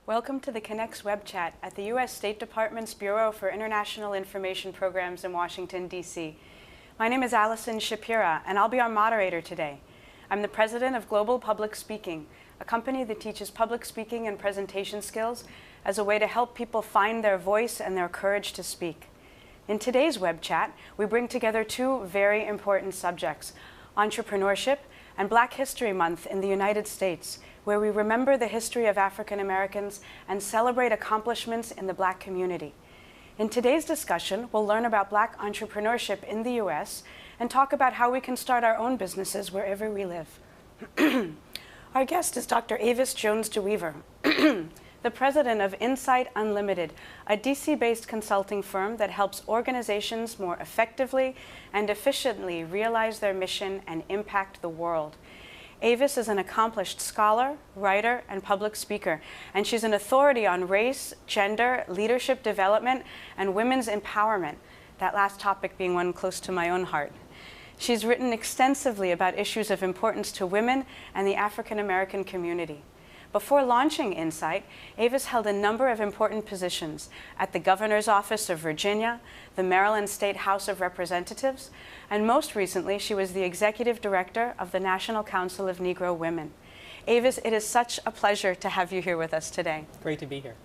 Welcome to the Connects web chat at the U.S. State Department's Bureau for International Information Programs in Washington, D.C. My name is Allison Shapira, and I'll be our moderator today. I'm the president of Global Public Speaking, a company that teaches public speaking and presentation skills as a way to help people find their voice and their courage to speak. In today's web chat, we bring together two very important subjects: entrepreneurship and Black History Month in the United States, where we remember the history of African Americans and celebrate accomplishments in the Black community. In today's discussion, we'll learn about Black entrepreneurship in the U.S. and talk about how we can start our own businesses wherever we live. Our guest is Dr. Avis Jones DeWeaver, the president of Insight Unlimited, a DC-based consulting firm that helps organizations more effectively and efficiently realize their mission and impact the world. Avis is an accomplished scholar, writer, and public speaker, and she's an authority on race, gender, leadership development, and women's empowerment, that last topic being one close to my own heart. She's written extensively about issues of importance to women and the African American community. Before launching Insight, Avis held a number of important positions at the Governor's Office of Virginia, the Maryland State House of Representatives, and most recently, she was the executive director of the National Council of Negro Women. Avis, it is such a pleasure to have you here with us today. Great to be here.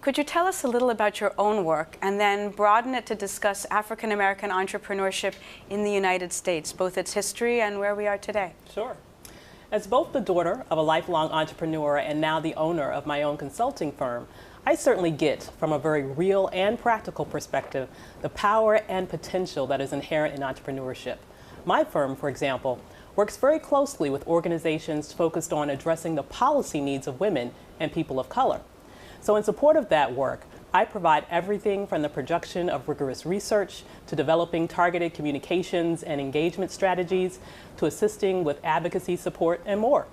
Could you tell us a little about your own work and then broaden it to discuss African American entrepreneurship in the United States, both its history and where we are today? Sure. As both the daughter of a lifelong entrepreneur and now the owner of my own consulting firm, I certainly get, from a very real and practical perspective, the power and potential that is inherent in entrepreneurship. My firm, for example, works very closely with organizations focused on addressing the policy needs of women and people of color. So in support of that work, I provide everything from the production of rigorous research to developing targeted communications and engagement strategies to assisting with advocacy support and more.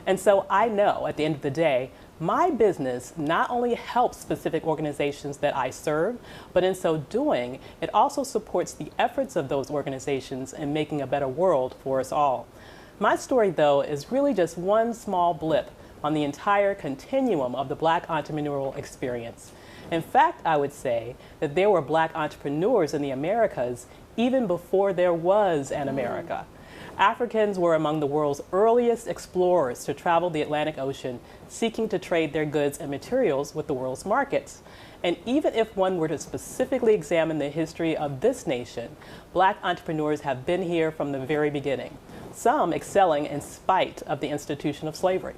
And so I know at the end of the day, my business not only helps specific organizations that I serve, but in so doing, it also supports the efforts of those organizations in making a better world for us all. My story, though, is really just one small blip on the entire continuum of the Black entrepreneurial experience. In fact, I would say that there were Black entrepreneurs in the Americas even before there was an America. Africans were among the world's earliest explorers to travel the Atlantic Ocean, seeking to trade their goods and materials with the world's markets. And even if one were to specifically examine the history of this nation, Black entrepreneurs have been here from the very beginning, some excelling in spite of the institution of slavery.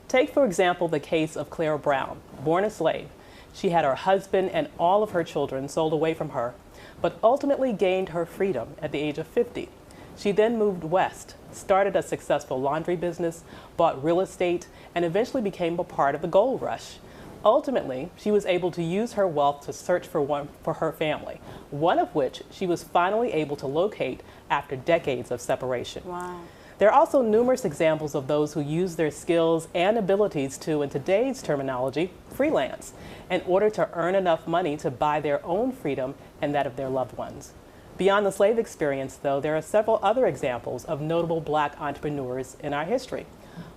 Take, for example, the case of Clara Brown, born a slave. She had her husband and all of her children sold away from her, but ultimately gained her freedom at the age of 50. She then moved west, started a successful laundry business, bought real estate, and eventually became a part of the gold rush. Ultimately, she was able to use her wealth to search for one for her family, one of which she was finally able to locate after decades of separation. Wow. There are also numerous examples of those who use their skills and abilities to, in today's terminology, freelance, in order to earn enough money to buy their own freedom and that of their loved ones. Beyond the slave experience, though, there are several other examples of notable Black entrepreneurs in our history.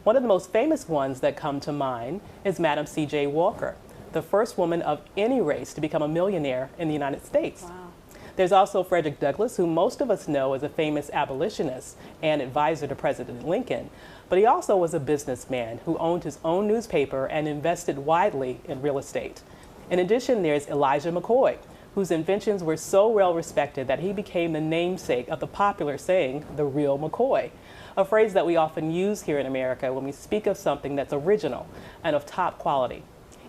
One of the most famous ones that come to mind is Madam C.J. Walker, the first woman of any race to become a millionaire in the United States. Wow. There's also Frederick Douglass, who most of us know as a famous abolitionist and advisor to President Lincoln, but he also was a businessman who owned his own newspaper and invested widely in real estate. In addition, there's Elijah McCoy, whose inventions were so well respected that he became the namesake of the popular saying, "the real McCoy," a phrase that we often use here in America when we speak of something that's original and of top quality.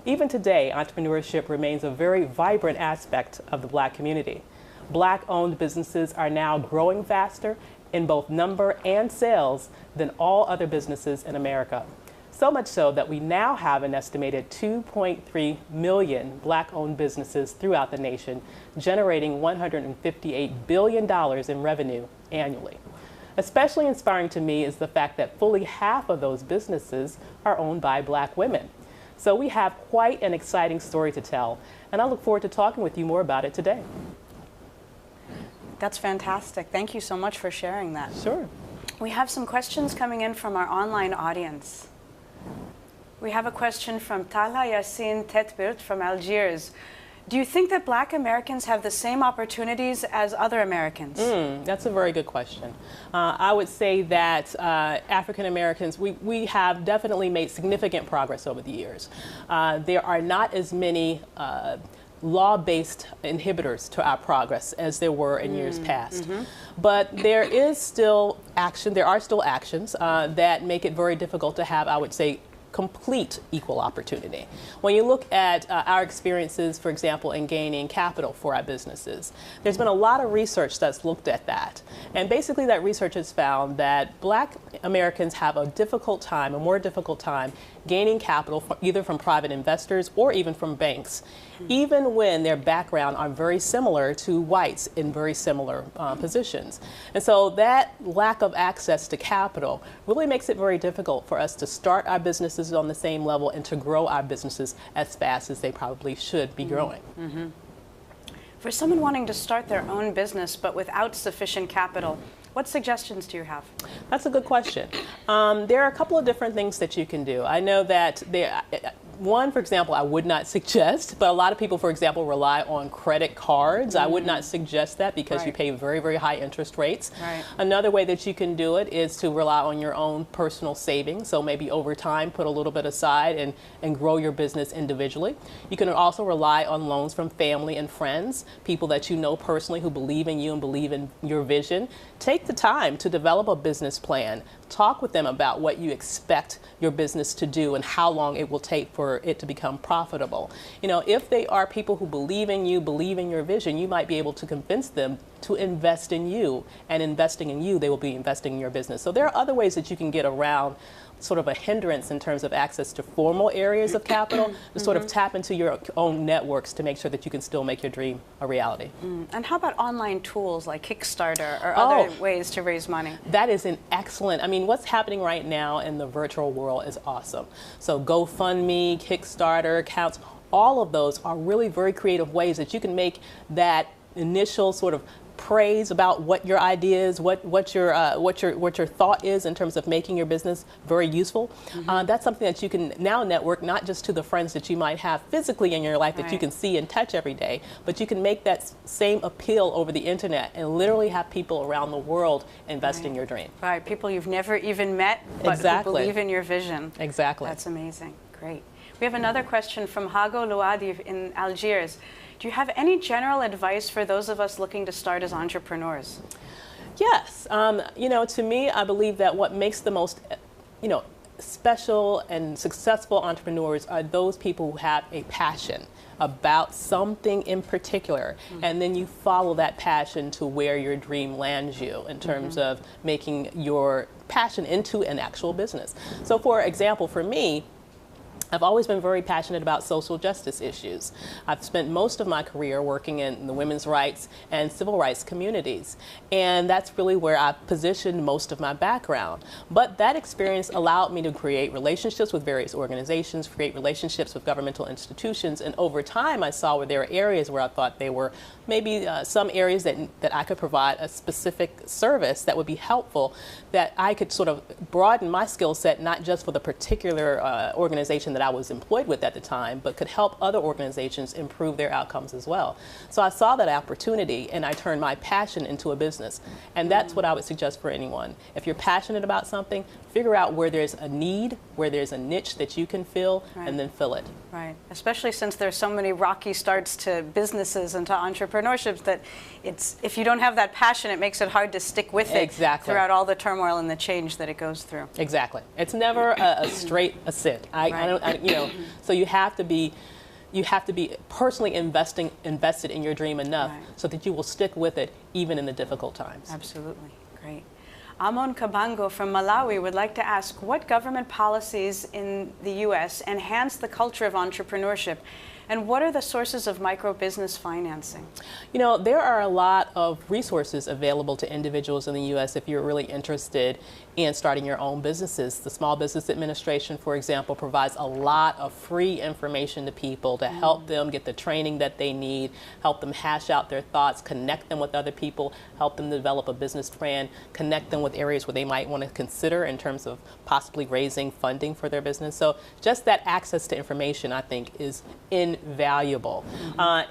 Even today, entrepreneurship remains a very vibrant aspect of the Black community. Black-owned businesses are now growing faster in both number and sales than all other businesses in America. So much so that we now have an estimated 2.3 million Black-owned businesses throughout the nation, generating $158 billion in revenue annually. Especially inspiring to me is the fact that fully half of those businesses are owned by Black women. So we have quite an exciting story to tell, and I look forward to talking with you more about it today. That's fantastic. Thank you so much for sharing that. Sure. We have some questions coming in from our online audience. We have a question from Talha Yassin Tetbirt from Algiers. Do you think that Black Americans have the same opportunities as other Americans? That's a very good question. I would say that African Americans, we have definitely made significant progress over the years. There are not as many law-based inhibitors to our progress as there were in years past. But there is still action, there are still actions that make it very difficult to have, I would say, complete equal opportunity. When you look at our experiences, for example, in gaining capital for our businesses, there's been a lot of research that's looked at that. And basically that research has found that Black Americans have a more difficult time gaining capital either from private investors or even from banks, even when their background are very similar to whites in very similar positions. And so that lack of access to capital really makes it very difficult for us to start our businesses on the same level and to grow our businesses as fast as they probably should be growing. For someone wanting to start their own business but without sufficient capital, what suggestions do you have? That's a good question. There are a couple of different things that you can do. I know that one, for example, I would not suggest, but a lot of people, for example, rely on credit cards. I would not suggest that because you pay very, very high interest rates. Another way that you can do it is to rely on your own personal savings. So maybe over time, put a little bit aside and grow your business individually. You can also rely on loans from family and friends, people that you know personally who believe in you and believe in your vision. Take the time to develop a business plan. Talk with them about what you expect your business to do and how long it will take for it to become profitable. You know, if they are people who believe in you, believe in your vision, you might be able to convince them to invest in you, and investing in you, they will be investing in your business. So there are other ways that you can get around sort of a hindrance in terms of access to formal areas of capital to sort of tap into your own networks to make sure that you can still make your dream a reality. And how about online tools like Kickstarter or other ways to raise money? That is an excellent, I mean, what's happening right now in the virtual world is awesome. So GoFundMe, Kickstarter accounts, all of those are really very creative ways that you can make that initial sort of praise about what your idea is, what your thought is in terms of making your business very useful. That's something that you can now network not just to the friends that you might have physically in your life that you can see and touch every day, but you can make that same appeal over the internet and literally have people around the world invest in your dream. Right, people you've never even met, but who believe in your vision. Exactly. That's amazing. Great. We have another question from Hago Louadi in Algiers. Do you have any general advice for those of us looking to start as entrepreneurs? Yes. You know, to me, I believe that what makes the most, special and successful entrepreneurs are those people who have a passion about something in particular, and then you follow that passion to where your dream lands you in terms of making your passion into an actual business. So for example, for me, I've always been very passionate about social justice issues. I've spent most of my career working in the women's rights and civil rights communities, and that's really where I've positioned most of my background. But that experience allowed me to create relationships with various organizations, create relationships with governmental institutions, and over time I saw where there were areas where I thought they were maybe some areas that I could provide a specific service that would be helpful, that I could sort of broaden my skill set, not just for the particular organization that I was employed with at the time, but could help other organizations improve their outcomes as well. So I saw that opportunity and I turned my passion into a business. And that's what I would suggest for anyone. If you're passionate about something, figure out where there's a need, where there's a niche that you can fill, and then fill it. Right, especially since there's so many rocky starts to businesses and to entrepreneurship that if you don't have that passion, it makes it hard to stick with it throughout all the turmoil and the change that it goes through. Exactly. It's never a straight ascent. So you have to be personally invested in your dream enough so that you will stick with it even in the difficult times. Absolutely. Great. Amon Kabango from Malawi would like to ask, what government policies in the U.S. enhance the culture of entrepreneurship And what are the sources of micro-business financing? You know, there are a lot of resources available to individuals in the U.S. if you're really interested in starting your own businesses. The Small Business Administration, for example, provides a lot of free information to people to help them get the training that they need, help them hash out their thoughts, connect them with other people, help them develop a business plan, connect them with areas where they might want to consider in terms of possibly raising funding for their business. So just that access to information, I think, is invaluable.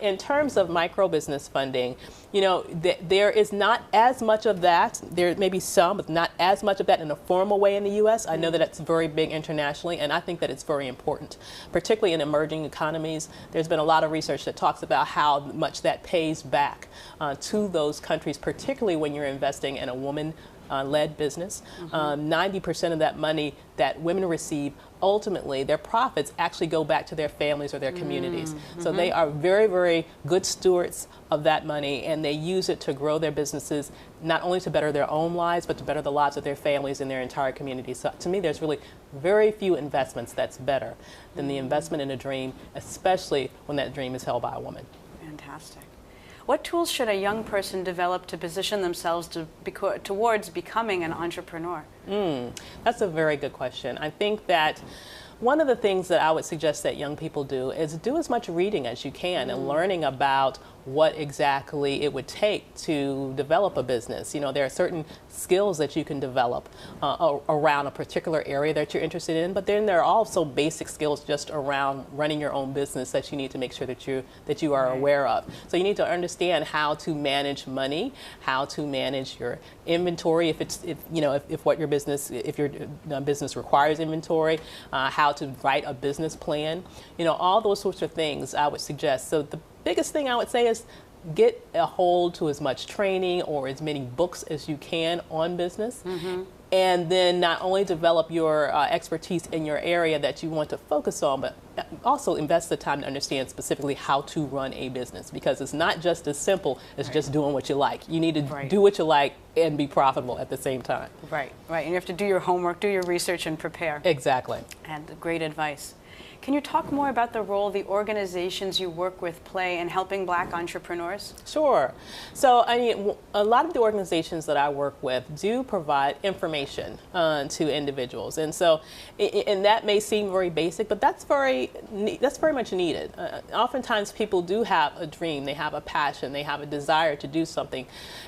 In terms of micro business funding, you know, there is not as much of that. There may be some, but not as much of that in a formal way in the U.S. I know that it's very big internationally, and I think that it's very important, particularly in emerging economies. There's been a lot of research that talks about how much that pays back to those countries, particularly when you're investing in a woman-led business. 90% of that money that women receive, ultimately, their profits actually go back to their families or their communities. So they are very, very good stewards of that money, and they use it to grow their businesses, not only to better their own lives, but to better the lives of their families and their entire community. So to me, there's really very few investments that's better than the investment in a dream, especially when that dream is held by a woman. Fantastic. What tools should a young person develop to position themselves towards becoming an entrepreneur? That's a very good question. I think that one of the things that I would suggest that young people do is do as much reading as you can and learning about what exactly it would take to develop a business. You know, there are certain skills that you can develop around a particular area that you're interested in, but then there are also basic skills just around running your own business that you need to make sure that you are aware of. So you need to understand how to manage money, how to manage your inventory if your business requires inventory, how to write a business plan. You know, all those sorts of things I would suggest. So the biggest thing I would say is get a hold to as much training or as many books as you can on business. And then not only develop your expertise in your area that you want to focus on, but also invest the time to understand specifically how to run a business, because it's not just as simple as just doing what you like. You need to do what you like and be profitable at the same time. Right. And you have to do your homework, do your research, and prepare. Exactly. And great advice. Can you talk more about the role the organizations you work with play in helping Black entrepreneurs? Sure. So, I mean, a lot of the organizations that I work with do provide information to individuals, and so, and that may seem very basic, but that's very much needed. Oftentimes, people do have a dream, they have a passion, they have a desire to do something,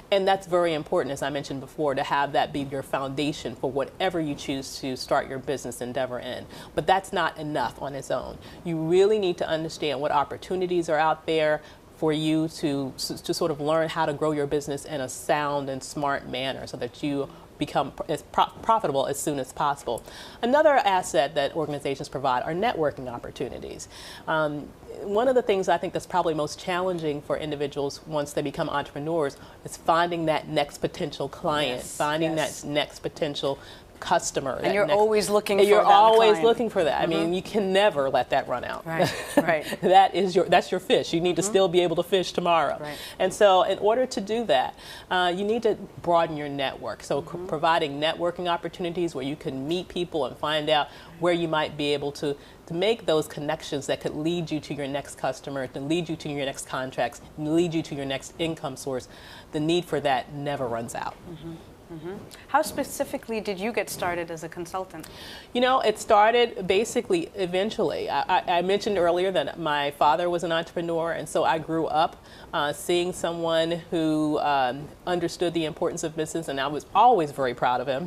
and that's very important, as I mentioned before, to have that be your foundation for whatever you choose to start your business endeavor in. But that's not enough on its own. You really need to understand what opportunities are out there for you to sort of learn how to grow your business in a sound and smart manner so that you become as profitable as soon as possible. Another asset that organizations provide are networking opportunities. One of the things I think that's probably most challenging for individuals once they become entrepreneurs is finding that next potential client, finding that next potential customer. And you're always looking for that. You're always looking for that. I mean, you can never let that run out. Right. That's your fish. You need to still be able to fish tomorrow. And so in order to do that, you need to broaden your network. So providing networking opportunities where you can meet people and find out where you might be able to make those connections that could lead you to your next customer, to lead you to your next contracts, lead you to your next income source. The need for that never runs out. How specifically did you get started as a consultant? You know, it started basically eventually. I mentioned earlier that my father was an entrepreneur, and so I grew up seeing someone who understood the importance of business, and I was always very proud of him.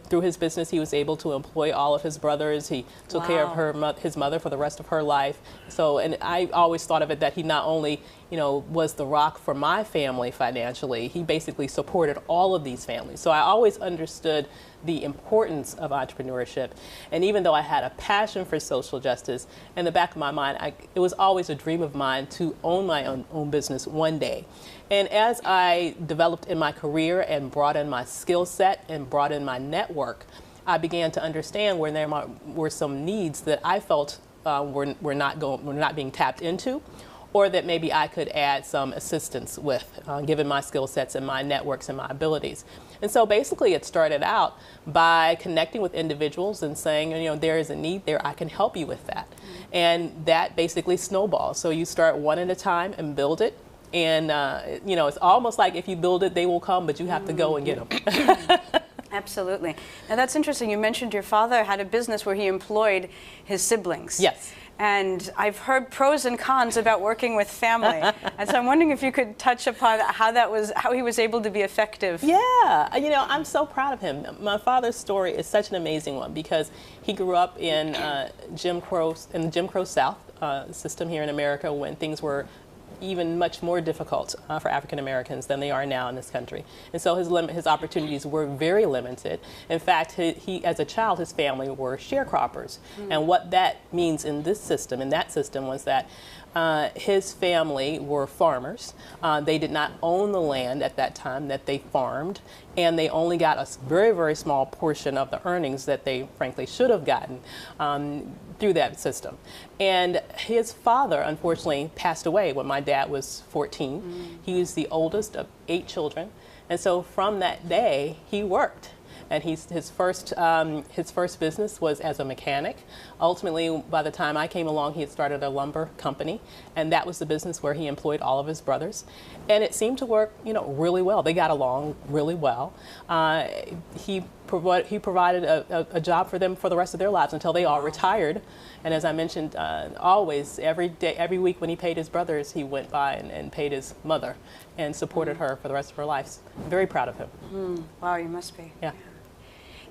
Through his business, he was able to employ all of his brothers. He took care of his mother for the rest of her life. So, and I always thought of it that he not only was the rock for my family financially, he basically supported all of these families. So I always understood the importance of entrepreneurship. And even though I had a passion for social justice, in the back of my mind, it was always a dream of mine to own my own business one day. And as I developed in my career and brought in my skill set and brought in my network, I began to understand where there were some needs that I felt were not being tapped into, or that maybe I could add some assistance with, given my skill sets and my networks and my abilities. And so basically it started out by connecting with individuals and saying, you know, there is a need there, I can help you with that. And that basically snowballs. So you start one at a time and build it. And, you know, it's almost like if you build it, they will come, but you have to go and get them. Absolutely. Now that's interesting. You mentioned your father had a business where he employed his siblings. Yes. And I've heard pros and cons about working with family. And so I'm wondering if you could touch upon how he was able to be effective. Yeah, you know, I'm so proud of him. My father's story is such an amazing one because he grew up in the Jim Crow South system here in America when things were even much more difficult for African Americans than they are now in this country. And so his opportunities were very limited. In fact, he as a child, his family were sharecroppers. And what that means in that system was that his family were farmers. They did not own the land at that time that they farmed, and they only got a very, very small portion of the earnings that they frankly should have gotten through that system. And his father, unfortunately, passed away when my dad was 14. He was the oldest of 8 children, and so from that day, he worked. And his first business was as a mechanic. Ultimately, by the time I came along, he had started a lumber company, and that was the business where he employed all of his brothers. And it seemed to work, you know, really well. They got along really well. He provided a job for them for the rest of their lives until they all retired. And as I mentioned, always, every week when he paid his brothers, he went by and paid his mother and supported her for the rest of her life. Very proud of him. Wow, you must be. Yeah.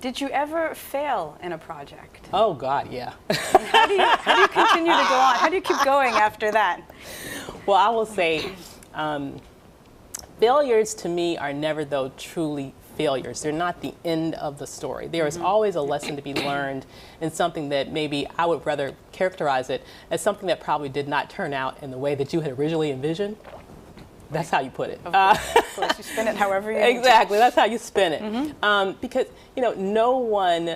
Did you ever fail in a project? Oh God, yeah. How do you continue to go on? How do you keep going after that? Well, I will say, failures to me are never, though, truly failures. They're not the end of the story. There is always a lesson to be learned in something that maybe I would rather characterize it as something that probably did not turn out in the way that you had originally envisioned. That's how you put it. Of course, you spin it however you Exactly, that's how you spin it. Because, you know, no one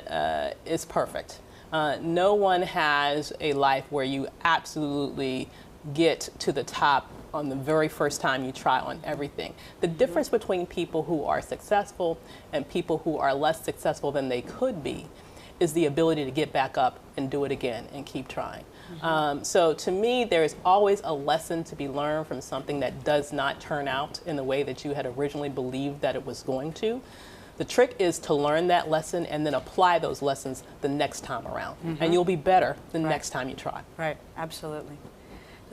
is perfect. No one has a life where you absolutely get to the top on the very first time you try on everything. The difference between people who are successful and people who are less successful than they could be is the ability to get back up and do it again and keep trying. So to me, there is always a lesson to be learned from something that does not turn out in the way that you had originally believed that it was going to. The trick is to learn that lesson and then apply those lessons the next time around. And you'll be better the next time you try. Right, absolutely.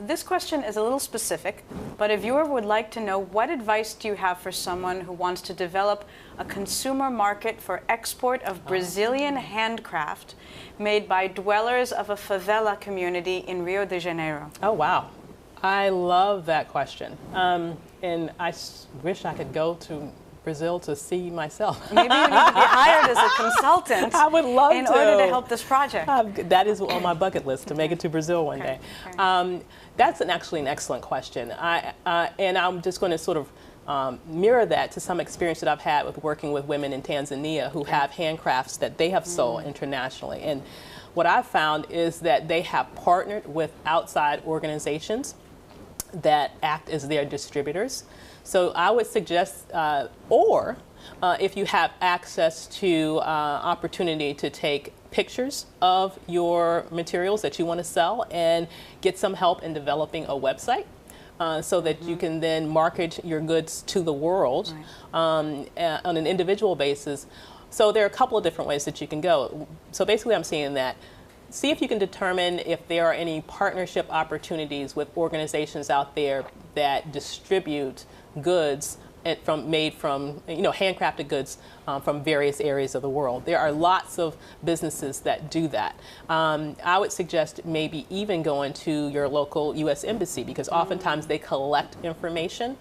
This question is a little specific, but a viewer would like to know, what advice do you have for someone who wants to develop a consumer market for export of Brazilian handcraft made by dwellers of a favela community in Rio de Janeiro? Oh, wow. I love that question. And I wish I could go to Brazil to see myself. Maybe you need to be hired as a consultant. I would love in order to help this project. That is on my bucket list, to make it to Brazil one day. That's actually an excellent question. And I'm just going to sort of mirror that to some experience that I've had with working with women in Tanzania who have handcrafts that they have sold internationally. And what I've found is that they have partnered with outside organizations that act as their distributors. So I would suggest, if you have access to opportunity to take pictures of your materials that you want to sell and get some help in developing a website so that you can then market your goods to the world on an individual basis. So there are a couple of different ways that you can go. So basically I'm saying that see if you can determine if there are any partnership opportunities with organizations out there that distribute goods made from handcrafted goods from various areas of the world. There are lots of businesses that do that. I would suggest maybe even going to your local U.S. embassy, because oftentimes they collect information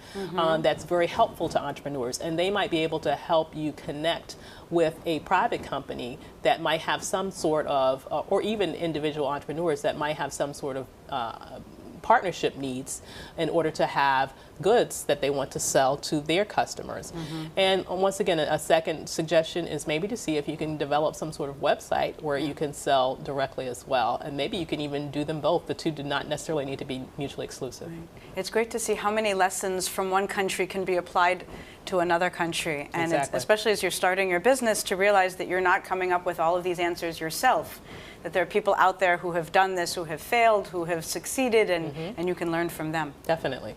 that's very helpful to entrepreneurs, and they might be able to help you connect with a private company that might have some sort of, or even individual entrepreneurs that might have some sort of partnership needs in order to have goods that they want to sell to their customers. And once again, a second suggestion is maybe to see if you can develop some sort of website where you can sell directly as well. And maybe you can even do them both. The two do not necessarily need to be mutually exclusive. Right. It's great to see how many lessons from one country can be applied to another country. And Exactly. especially as you're starting your business, to realize that you're not coming up with all of these answers yourself, that there are people out there who have done this, who have failed, who have succeeded, and you can learn from them. Definitely.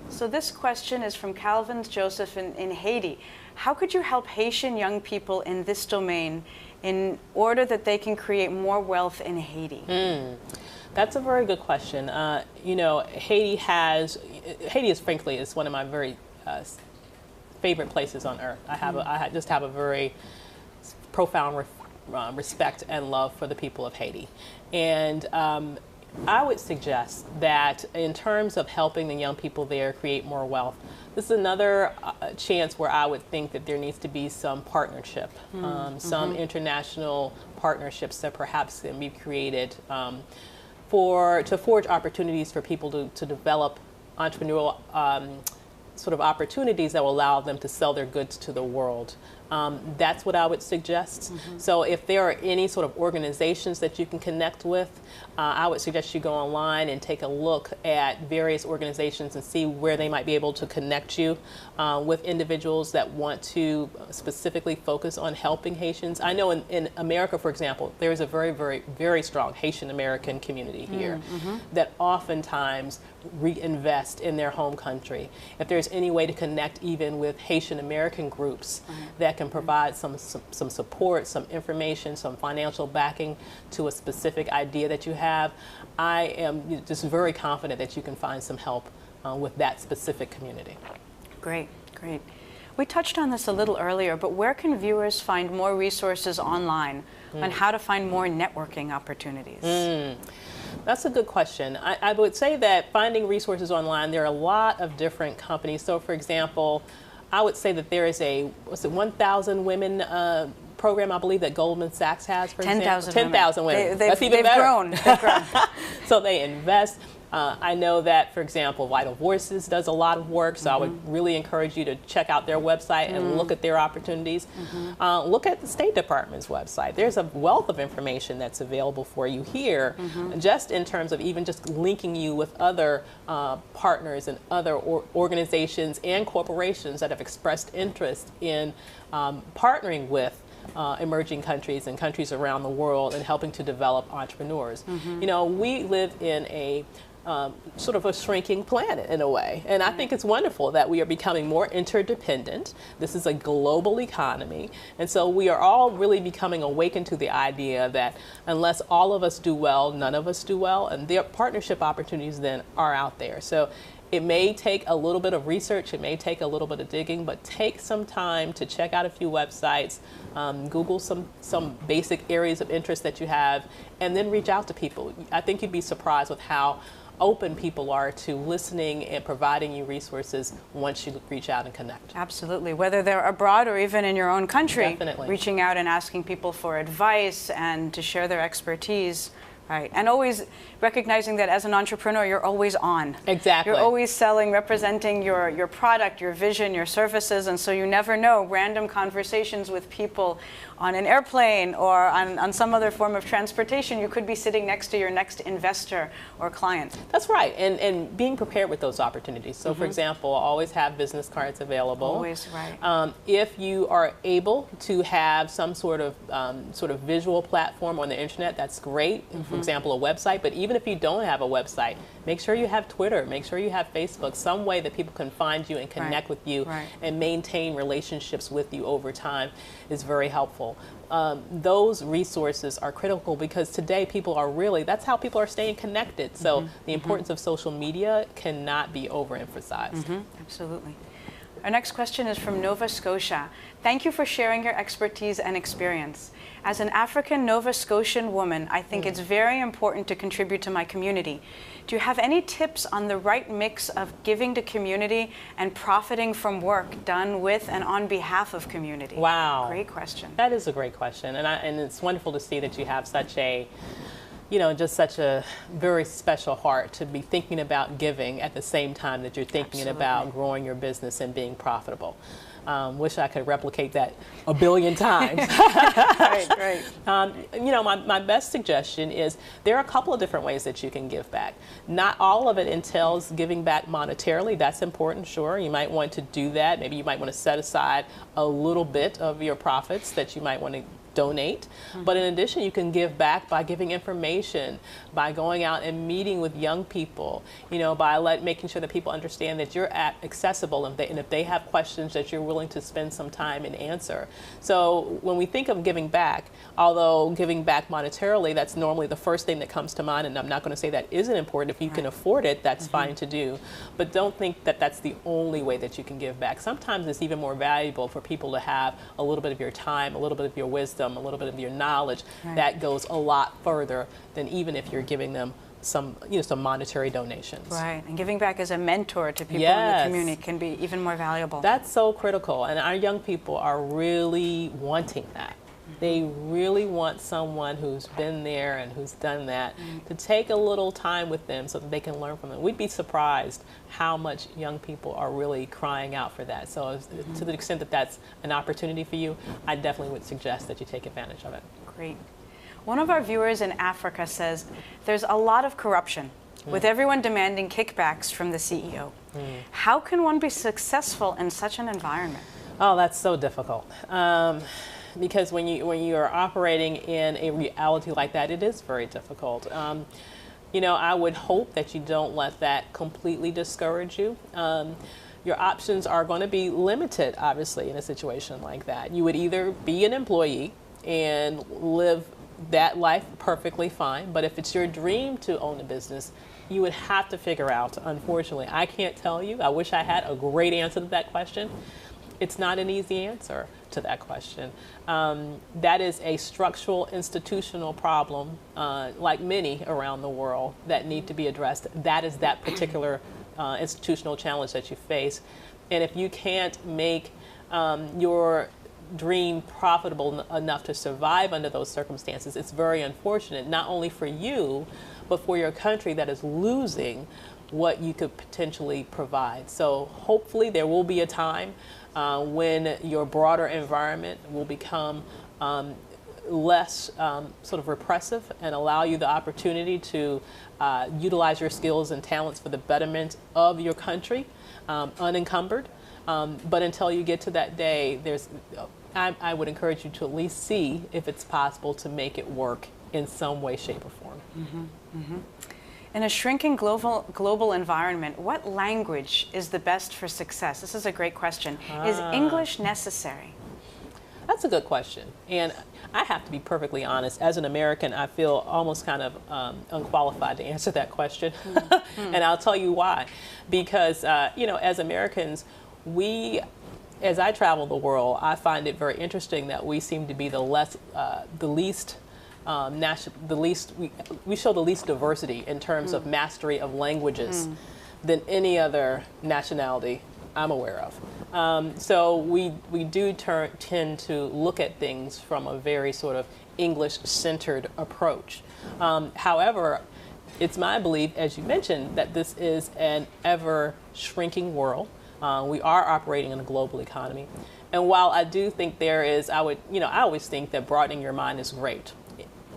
So this question is from Calvin Joseph in Haiti. How could you help Haitian young people in this domain in order that they can create more wealth in Haiti? That's a very good question. You know, Haiti is frankly is one of my very favorite places on earth. I just have a very profound respect and love for the people of Haiti. And I would suggest that in terms of helping the young people there create more wealth, this is another chance where I would think that there needs to be some partnership, some international partnerships that perhaps can be created to forge opportunities for people to develop entrepreneurial sort of opportunities that will allow them to sell their goods to the world. That's what I would suggest. So if there are any sort of organizations that you can connect with, I would suggest you go online and take a look at various organizations and see where they might be able to connect you with individuals that want to specifically focus on helping Haitians. I know in America, for example, there is a very, very, very strong Haitian American community here that oftentimes reinvest in their home country. If there's any way to connect even with Haitian American groups that can provide some support, some information, some financial backing to a specific idea that you have, I am just very confident that you can find some help with that specific community. Great, great. We touched on this a little earlier, but where can viewers find more resources online on how to find more networking opportunities? That's a good question. I would say that finding resources online, there are a lot of different companies. So for example, I would say that there is a 1,000 women program, I believe, that Goldman Sachs has, for 10,000 example. 10,000 women. That's even better. They've grown. So they invest. I know that, for example, Vital Voices does a lot of work, so I would really encourage you to check out their website and look at their opportunities. Look at the State Department's website. There's a wealth of information that's available for you here, just in terms of even just linking you with other partners and other organizations and corporations that have expressed interest in partnering with emerging countries and countries around the world and helping to develop entrepreneurs. You know, we live in a sort of a shrinking planet in a way. And I think it's wonderful that we are becoming more interdependent. This is a global economy. And so we are all really becoming awakened to the idea that unless all of us do well, none of us do well. And their partnership opportunities then are out there. So it may take a little bit of research, it may take a little bit of digging, but take some time to check out a few websites, Google some basic areas of interest that you have, and then reach out to people. I think you'd be surprised with how open people are to listening and providing you resources once you reach out and connect. Absolutely. Whether they're abroad or even in your own country, Definitely. Reaching out and asking people for advice and to share their expertise. Right. And always recognizing that as an entrepreneur, you're always on. Exactly. You're always selling, representing your product, your vision, your services, and so you never know, random conversations with people on an airplane or on some other form of transportation, you could be sitting next to your next investor or client. That's right, and being prepared with those opportunities. So for example, always have business cards available. Always, right. If you are able to have some sort of visual platform on the internet, that's great. For example, a website, but even if you don't have a website, make sure you have Twitter, make sure you have Facebook, some way that people can find you and connect with you and maintain relationships with you over time is very helpful. Those resources are critical because today people are really, that's how people are staying connected. So the importance of social media cannot be overemphasized. Absolutely. Our next question is from Nova Scotia. Thank you for sharing your expertise and experience. As an African Nova Scotian woman, I think it's very important to contribute to my community. Do you have any tips on the right mix of giving to community and profiting from work done with and on behalf of community? Wow. Great question. That is a great question. And it's wonderful to see that you have such a just such a very special heart to be thinking about giving at the same time that you're thinking about growing your business and being profitable. Wish I could replicate that a billion times. Right. My best suggestion is there are a couple of different ways that you can give back. Not all of it entails giving back monetarily. That's important, sure. You might want to do that. Maybe you might want to set aside a little bit of your profits that you might want to donate. But in addition, you can give back by giving information, by going out and meeting with young people, by making sure that people understand that you're accessible, and if they have questions that you're willing to spend some time and answer. So when we think of giving back, although giving back monetarily, that's normally the first thing that comes to mind, and I'm not going to say that isn't important. If you can afford it, that's fine to do. But don't think that that's the only way that you can give back. Sometimes it's even more valuable for people to have a little bit of your time, a little bit of your wisdom, a little bit of your knowledge. That goes a lot further than even if you're giving them some monetary donations. Right, and giving back as a mentor to people in the community can be even more valuable. That's so critical, and our young people are really wanting that. They really want someone who's been there and who's done that to take a little time with them so that they can learn from them. We'd be surprised how much young people are really crying out for that. So to the extent that that's an opportunity for you, I definitely would suggest that you take advantage of it. Great. One of our viewers in Africa says there's a lot of corruption with everyone demanding kickbacks from the CEO. How can one be successful in such an environment? Oh, that's so difficult. Because when you are operating in a reality like that, it is very difficult. I would hope that you don't let that completely discourage you. Your options are going to be limited, obviously, in a situation like that. You would either be an employee and live that life perfectly fine, but if it's your dream to own a business, you would have to figure out, unfortunately, I can't tell you, I wish I had a great answer to that question. It's not an easy answer to that question. That is a structural, institutional problem, like many around the world, that need to be addressed. That is that particular institutional challenge that you face. And if you can't make your dream profitable enough to survive under those circumstances, it's very unfortunate, not only for you, but for your country that is losing what you could potentially provide. So hopefully there will be a time when your broader environment will become less sort of repressive and allow you the opportunity to utilize your skills and talents for the betterment of your country, unencumbered. But until you get to that day, I would encourage you to at least see if it's possible to make it work in some way, shape, or form. In a shrinking global environment, what language is the best for success? This is a great question. Is English necessary? That's a good question. And I have to be perfectly honest. As an American, I feel almost kind of unqualified to answer that question. And I'll tell you why. Because, as Americans, as I travel the world, I find it very interesting that we seem to be we show the least diversity in terms of mastery of languages than any other nationality I'm aware of. So we do tend to look at things from a very sort of English-centered approach. However, it's my belief, as you mentioned, that this is an ever-shrinking world. We are operating in a global economy. And while I do think I always think that broadening your mind is great,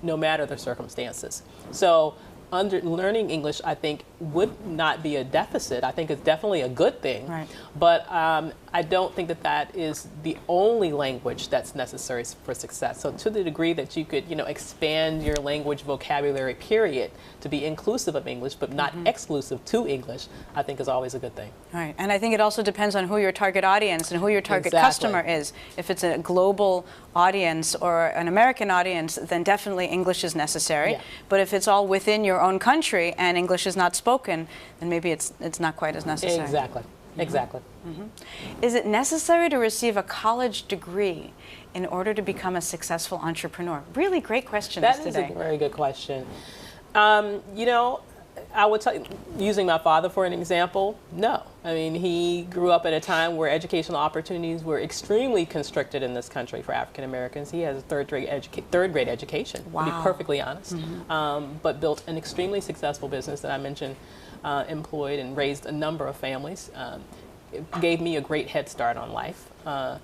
no matter the circumstances. So learning English, I think, would not be a deficit. I think it's definitely a good thing. Right. But I don't think that is the only language that's necessary for success. So to the degree that you could, expand your language vocabulary, period, to be inclusive of English, but not exclusive to English, I think is always a good thing. Right. And I think it also depends on who your target audience and who your target customer is. If it's a global audience or an American audience, then definitely English is necessary. Yeah. But if it's all within your own country and English is not spoken, then maybe it's not quite as necessary. Exactly. Is it necessary to receive a college degree in order to become a successful entrepreneur? Really great questions today. That is a very good question. I would tell you, using my father for an example, no. I mean, he grew up at a time where educational opportunities were extremely constricted in this country for African Americans. He has a third grade education, wow. to be perfectly honest, but built an extremely successful business that I mentioned, employed and raised a number of families. It gave me a great head start on life. But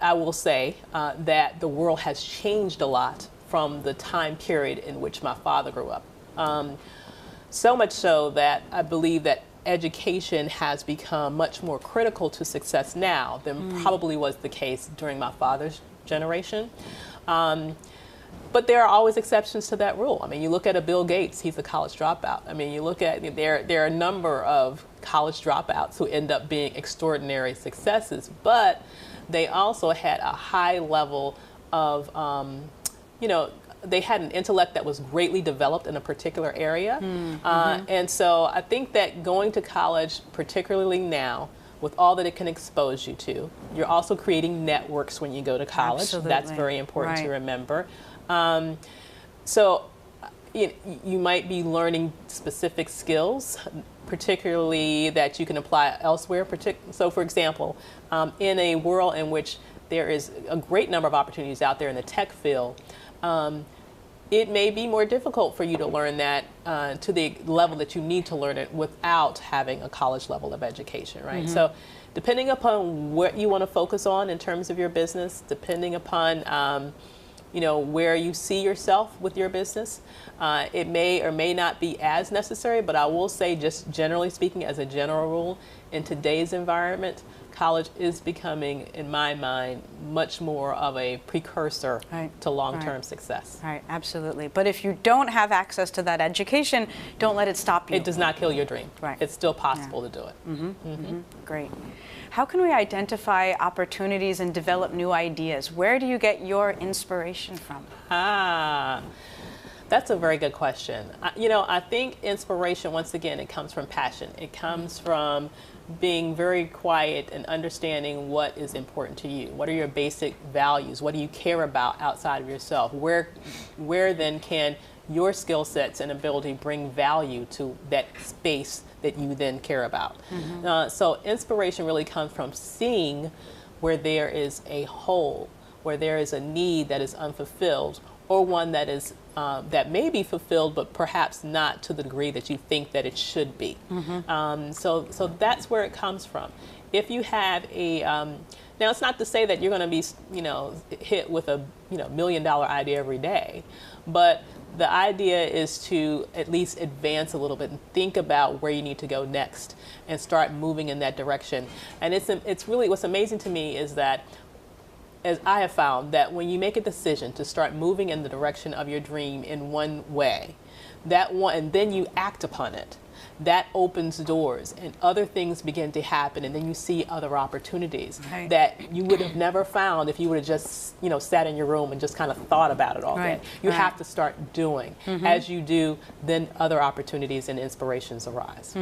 I will say that the world has changed a lot from the time period in which my father grew up. So much so that I believe that education has become much more critical to success now than probably was the case during my father's generation. But there are always exceptions to that rule. I mean, you look at a Bill Gates, he's a college dropout. I mean, you look at, there are a number of college dropouts who end up being extraordinary successes, but they also had a high level of, they had an intellect that was greatly developed in a particular area. And so I think that going to college, particularly now, with all that it can expose you to, you're also creating networks when you go to college. Absolutely. That's very important to Right. remember. So you might be learning specific skills, particularly that you can apply elsewhere. So for example, in a world in which there is a great number of opportunities out there in the tech field, it may be more difficult for you to learn that to the level that you need to learn it without having a college level of education, right? So depending upon what you want to focus on in terms of your business, depending upon where you see yourself with your business, it may or may not be as necessary, but I will say, just generally speaking, as a general rule, in today's environment, college is becoming, in my mind, much more of a precursor to long-term success. Right, absolutely. But if you don't have access to that education, don't let it stop you. It does not kill your dream. Right. It's still possible to do it. Great. How can we identify opportunities and develop new ideas? Where do you get your inspiration from? That's a very good question. I think inspiration, once again, it comes from passion. It comes from being very quiet and understanding what is important to you. What are your basic values? What do you care about outside of yourself? Where then can your skill sets and ability bring value to that space that you then care about? So inspiration really comes from seeing where there is a hole, where there is a need that is unfulfilled, or one that is that may be fulfilled, but perhaps not to the degree that you think that it should be. So that's where it comes from. If you have a now, it's not to say that you're going to be hit with a $1 million idea every day, but the idea is to at least advance a little bit and think about where you need to go next and start moving in that direction. And it's really, what's amazing to me is that, as I have found, that when you make a decision to start moving in the direction of your dream in one way, and then you act upon it, that opens doors and other things begin to happen, and then you see other opportunities that you would have never found if you would have just sat in your room and just kind of thought about it all day. You have to start doing. As you do, then other opportunities and inspirations arise.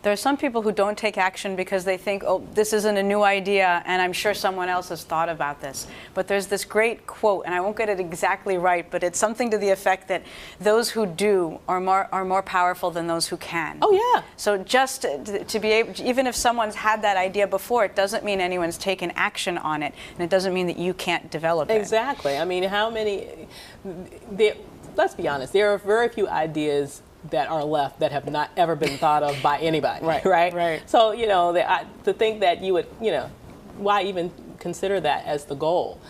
There are some people who don't take action because they think, oh, this isn't a new idea and I'm sure someone else has thought about this. But there's this great quote, and I won't get it exactly right, but it's something to the effect that those who do are more powerful than those who can. Oh, yeah. So just to be able, even if someone's had that idea before, it doesn't mean anyone's taken action on it, and it doesn't mean that you can't develop it. Exactly. I mean, let's be honest, there are very few ideas that are left that have not ever been thought of by anybody. Right. So, to think that you would, why even consider that as the goal?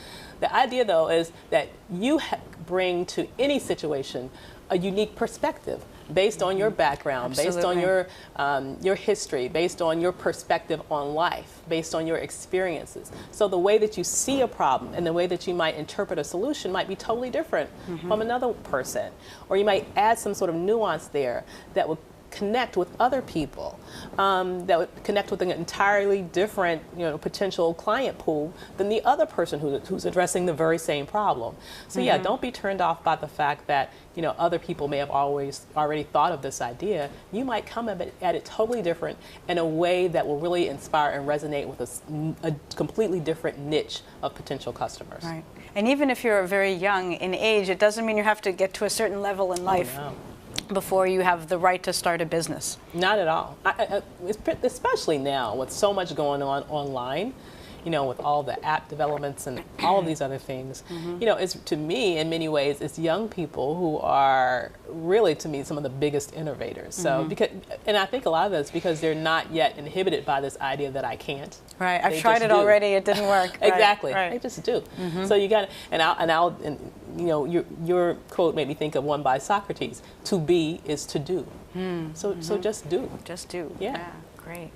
The idea, though, is that you bring to any situation a unique perspective based on your background, based on your history, based on your perspective on life, based on your experiences. So the way that you see a problem and the way that you might interpret a solution might be totally different from another person. Or you might add some sort of nuance there that would connect with other people, that would connect with an entirely different, potential client pool than the other person who's addressing the very same problem. So yeah, don't be turned off by the fact that other people may have already thought of this idea. You might come at it totally different in a way that will really inspire and resonate with a completely different niche of potential customers. Right. And even if you're very young in age, it doesn't mean you have to get to a certain level in life. Oh, no. before you have the right to start a business. Not at all. Especially now with so much going on online, you know, with all the app developments and all of these other things. You know, it's, to me, in many ways, it's young people who are really, to me, some of the biggest innovators. So, and I think a lot of that's because they're not yet inhibited by this idea that I can't. Right. I've tried it already. It didn't work. Exactly. Right. They just do. So you got to, and you know, your quote made me think of one by Socrates: "To be is to do." So just do. Just do. Yeah. Great.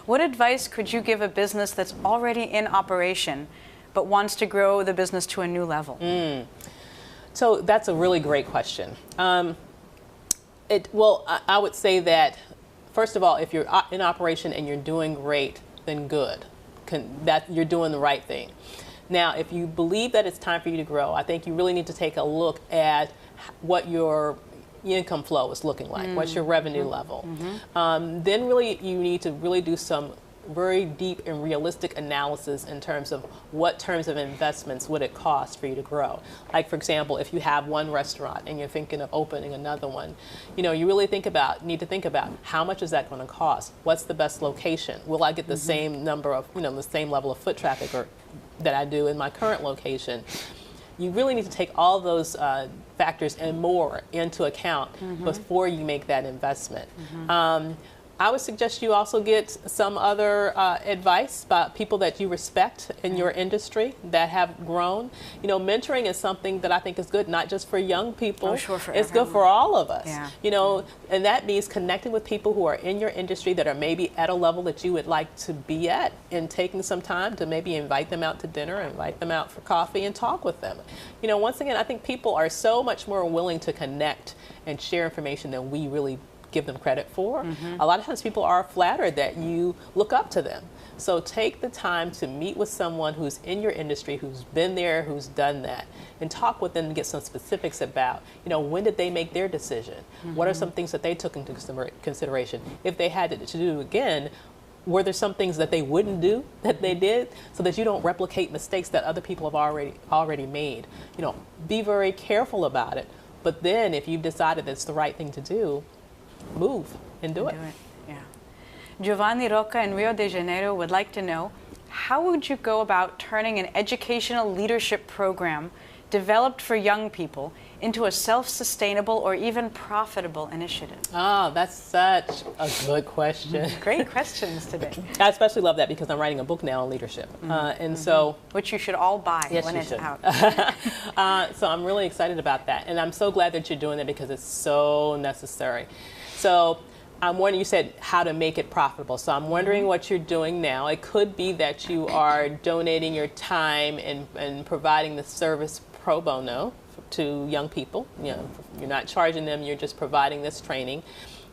What advice could you give a business that's already in operation but wants to grow the business to a new level? So that's a really great question. I would say that, first of all, if you're in operation and you're doing great, then good. That you're doing the right thing. Now, if you believe that it's time for you to grow, I think you really need to take a look at what your income flow is looking like. What's your revenue level? Then really you need to really do some very deep and realistic analysis in terms of what terms of investments would it cost for you to grow. Like, for example, if you have one restaurant and you're thinking of opening another one, you know, you really need to think about how much is that going to cost? What's the best location? Will I get the same number of, you know, the same level of foot traffic that I do in my current location? You really need to take all those factors and more into account before you make that investment. I would suggest you also get some other advice by people that you respect in your industry that have grown. You know, mentoring is something that I think is good, not just for young people. Oh, sure, for it's everyone. good for all of us. Yeah. You know, and that means connecting with people who are in your industry that are maybe at a level that you would like to be at, and taking some time to maybe invite them out to dinner, invite them out for coffee, and talk with them. You know, once again, I think people are so much more willing to connect and share information than we really give them credit for. A lot of times people are flattered that you look up to them. So take the time to meet with someone who's in your industry, who's been there, who's done that, and talk with them and get some specifics about, you know, when did they make their decision? What are some things that they took into consideration? If they had to do again, were there some things that they wouldn't do that they did, so that you don't replicate mistakes that other people have already made? You know, be very careful about it. But then if you've decided it's the right thing to do, move and do it. Yeah. Giovanni Rocca in Rio de Janeiro would like to know, how would you go about turning an educational leadership program developed for young people into a self-sustainable or even profitable initiative? Oh, that's such a good question. Great questions today. I especially love that because I'm writing a book now on leadership. And so, which you should all buy when it's out. So I'm really excited about that. And I'm so glad that you're doing it because it's so necessary. So I'm wondering, you said how to make it profitable. So I'm wondering what you're doing now. It could be that you are donating your time and providing the service pro bono to young people. You know, you're not charging them, you're just providing this training.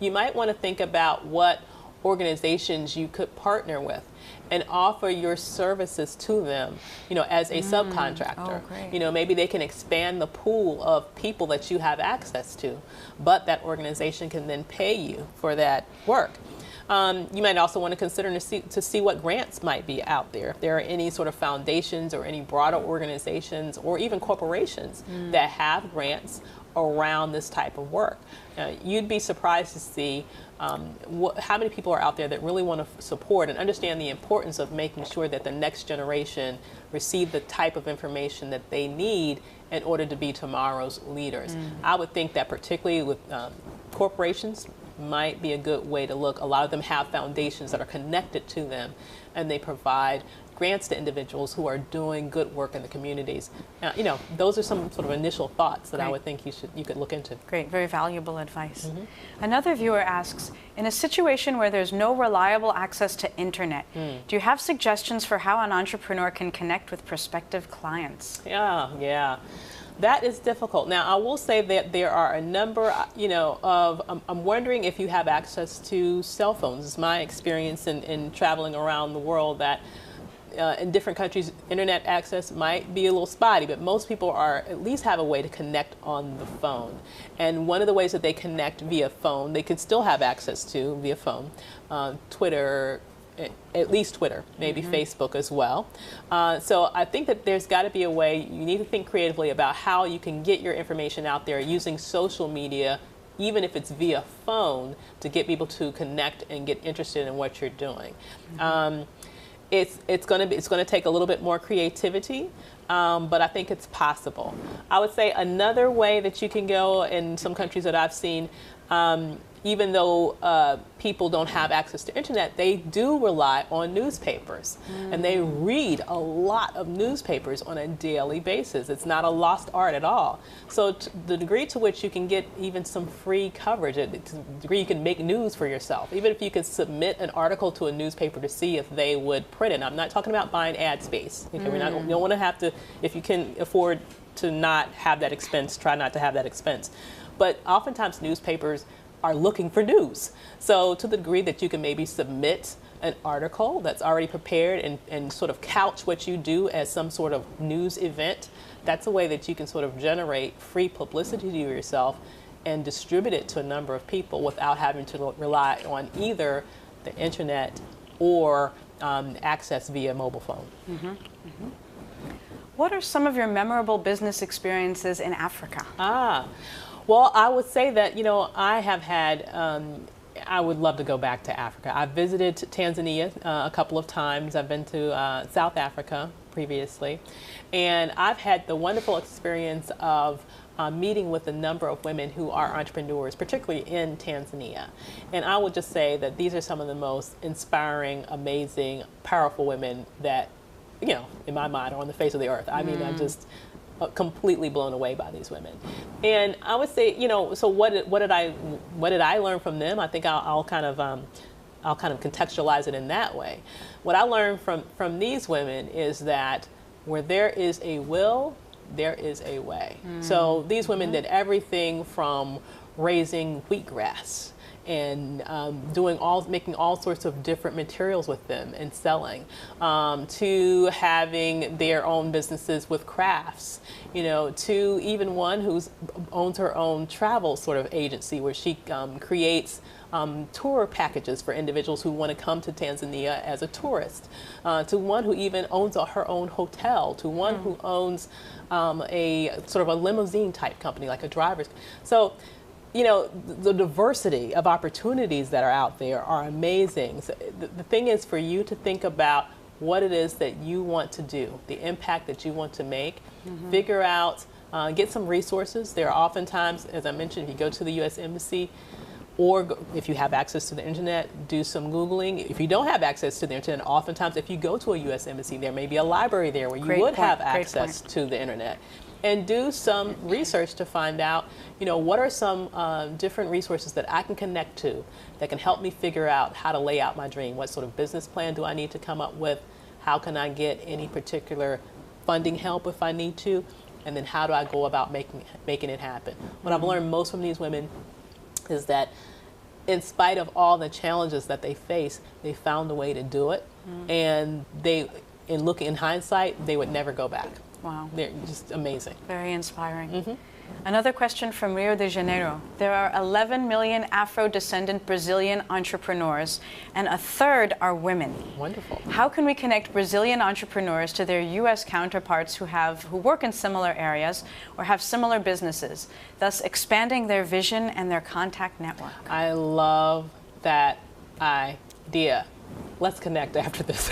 You might want to think about what organizations you could partner with and offer your services to them, you know, as a subcontractor. Oh, great. You know, maybe they can expand the pool of people that you have access to, but that organization can then pay you for that work. You might also want to consider to see what grants might be out there. If there are any sort of foundations or any broader organizations or even corporations that have grants around this type of work. You'd be surprised to see how many people are out there that really want to support and understand the importance of making sure that the next generation receive the type of information that they need in order to be tomorrow's leaders. I would think that particularly with corporations might be a good way to look. A lot of them have foundations that are connected to them, and they provide grants to individuals who are doing good work in the communities. You know, those are some sort of initial thoughts that I would think you could look into. Great, very valuable advice. Another viewer asks, in a situation where there's no reliable access to internet, do you have suggestions for how an entrepreneur can connect with prospective clients? Yeah. That is difficult. Now, I will say that there are a number, you know, I'm wondering if you have access to cell phones. It's my experience in traveling around the world that in different countries, internet access might be a little spotty, but most people at least have a way to connect on the phone. And one of the ways that they connect via phone, they can still have access to via phone, Twitter, at least Twitter, maybe Facebook as well. So I think that there's got to be a way, you need to think creatively about how you can get your information out there using social media even if it's via phone, to get people to connect and get interested in what you're doing. It's going to take a little bit more creativity, but I think it's possible. I would say another way that you can go in some countries that I've seen, even though people don't have access to internet, they do rely on newspapers, and they read a lot of newspapers on a daily basis. It's not a lost art at all. So the degree to which you can get even some free coverage, to the degree you can make news for yourself, even if you can submit an article to a newspaper to see if they would print it. I'm not talking about buying ad space. Okay? You don't want to have to, if you can afford to not have that expense, try not to have that expense. But oftentimes newspapers are looking for news. So to the degree that you can maybe submit an article that's already prepared and sort of couch what you do as some sort of news event, that's a way that you can sort of generate free publicity to yourself and distribute it to a number of people without having to rely on either the internet or access via mobile phone. What are some of your memorable business experiences in Africa? Well, I would say that, I have had, I would love to go back to Africa. I've visited Tanzania a couple of times. I've been to South Africa previously. And I've had the wonderful experience of meeting with a number of women who are entrepreneurs, particularly in Tanzania. And I would just say that these are some of the most inspiring, amazing, powerful women that, in my mind, are on the face of the earth. I mean, I'm just completely blown away by these women. And I would say, so what did I learn from them? I think I'll kind of contextualize it in that way. What I learned from these women is that where there is a will, there is a way. So these women did everything from raising wheatgrass and making all sorts of different materials with them and selling, to having their own businesses with crafts, to even one who owns her own travel sort of agency where she creates tour packages for individuals who want to come to Tanzania as a tourist, to one who even owns her own hotel, to one who owns a sort of a limousine type company, like a driver's. So, the diversity of opportunities that are out there are amazing. So the thing is for you to think about what it is that you want to do, the impact that you want to make, figure out, get some resources. There are oftentimes, as I mentioned, if you go to the U.S. Embassy, or if you have access to the internet, do some Googling. If you don't have access to the internet, oftentimes if you go to a U.S. Embassy, there may be a library there where you would have access to the internet. And do some research to find out, what are some different resources that I can connect to that can help me figure out how to lay out my dream. What sort of business plan do I need to come up with? How can I get any particular funding help if I need to? And then how do I go about making it happen? What I've learned most from these women is that in spite of all the challenges that they face, they found a way to do it. And in hindsight, they would never go back. Wow. They're just amazing. Very inspiring. Another question from Rio de Janeiro. There are 11 million Afro-descendant Brazilian entrepreneurs, and a third are women. Wonderful. How can we connect Brazilian entrepreneurs to their U.S. counterparts who work in similar areas or have similar businesses, thus expanding their vision and their contact network? I love that idea. Let's connect after this.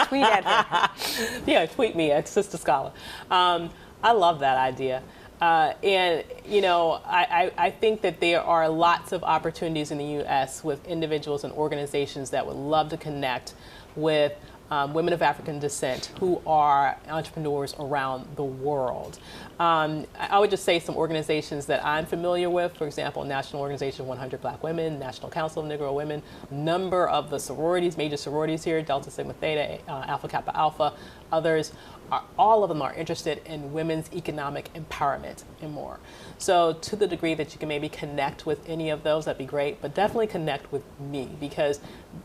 Tweet at her. Yeah, tweet me at Sister Scholar. I love that idea. And, I think that there are lots of opportunities in the U.S. with individuals and organizations that would love to connect with women of African descent who are entrepreneurs around the world. I would just say some organizations that I'm familiar with, for example, National Organization of 100 Black Women, National Council of Negro Women, a number of the sororities, major sororities here, Delta Sigma Theta, Alpha Kappa Alpha, others, all of them are interested in women's economic empowerment and more. So to the degree that you can maybe connect with any of those, that'd be great, but definitely connect with me because,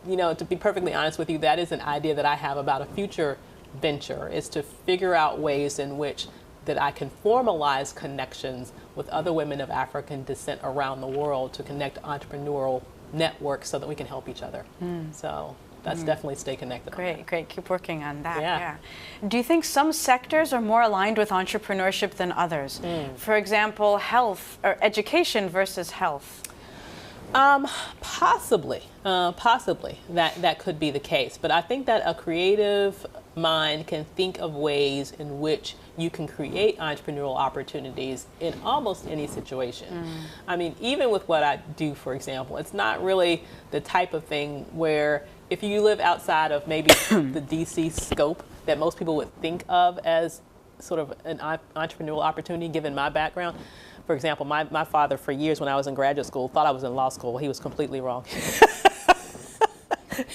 to be perfectly honest with you, that is an idea that I have about a future venture, is to figure out ways in which that I can formalize connections with other women of African descent around the world to connect entrepreneurial networks so that we can help each other. So That's definitely stay connected. Great. Keep working on that. Yeah. Do you think some sectors are more aligned with entrepreneurship than others? For example, health or education versus health. Possibly that could be the case, but I think that a creative mind can think of ways in which you can create entrepreneurial opportunities in almost any situation. I mean, even with what I do, for example, it's not really the type of thing where if you live outside of maybe the DC scope that most people would think of as sort of an entrepreneurial opportunity, given my background. For example, my father, for years when I was in graduate school, thought I was in law school. Well, he was completely wrong.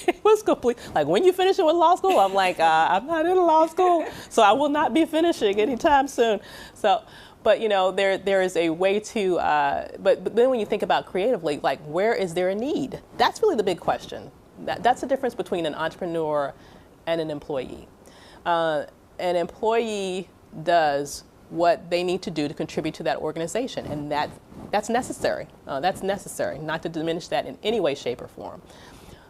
It was complete. Like, when you finishing with law school? I'm like, I'm not in law school, so I will not be finishing anytime soon. So, but you know, there is a way to. But then when you think about creatively, like, where is there a need? That's really the big question. That's the difference between an entrepreneur and an employee. An employee does what they need to do to contribute to that organization, and that's necessary. That's necessary, not to diminish that in any way, shape, or form.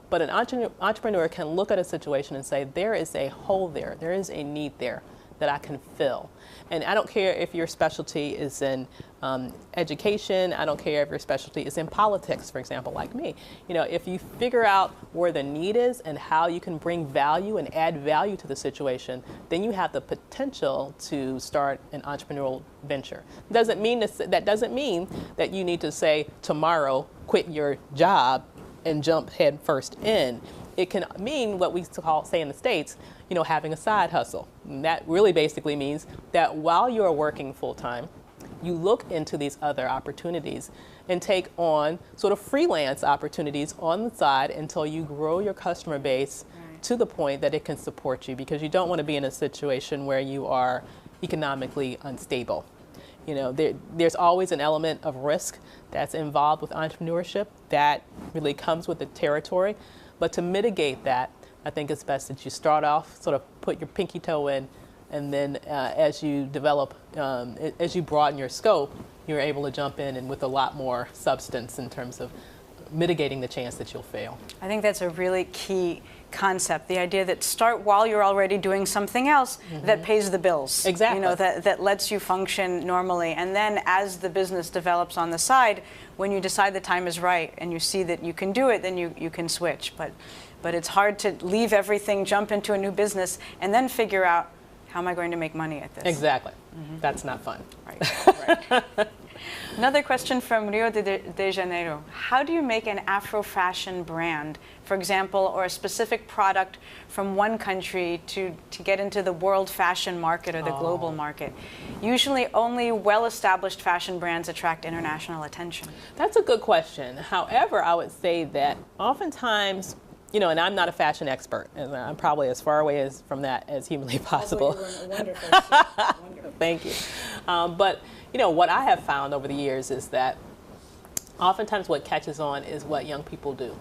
But an entrepreneur can look at a situation and say, there is a hole there, there is a need there that I can fill. And I don't care if your specialty is in education, I don't care if your specialty is in politics, for example, like me. You know, if you figure out where the need is and how you can bring value and add value to the situation, then you have the potential to start an entrepreneurial venture. That doesn't mean that you need to say tomorrow, quit your job and jump head first in. It can mean what we say in the States, you know, having a side hustle. And that really basically means that while you're working full time, you look into these other opportunities and take on sort of freelance opportunities on the side until you grow your customer base to the point that it can support you, because you don't want to be in a situation where you are economically unstable. You know, there's always an element of risk that's involved with entrepreneurship that really comes with the territory. But to mitigate that, I think it's best that you start off, sort of put your pinky toe in, and then as you develop, as you broaden your scope, you're able to jump in and with a lot more substance in terms of mitigating the chance that you'll fail. I think that's a really key concept, the idea that start while you're already doing something else that pays the bills. Exactly. You know, that lets you function normally. And then as the business develops on the side, when you decide the time is right and you see that you can do it, then you can switch. But it's hard to leave everything, jump into a new business, and then figure out, how am I going to make money at this? Exactly. That's not fun. Right. Another question from Rio de Janeiro. How do you make an Afro fashion brand, for example, or a specific product from one country to get into the world fashion market or the global market? Usually only well-established fashion brands attract international attention. That's a good question. However, I would say that oftentimes, you know, and I'm not a fashion expert, and I'm probably as far away from that as humanly possible. Wonderful. Thank you. But, you know, what I have found over the years is that oftentimes what catches on is what young people do.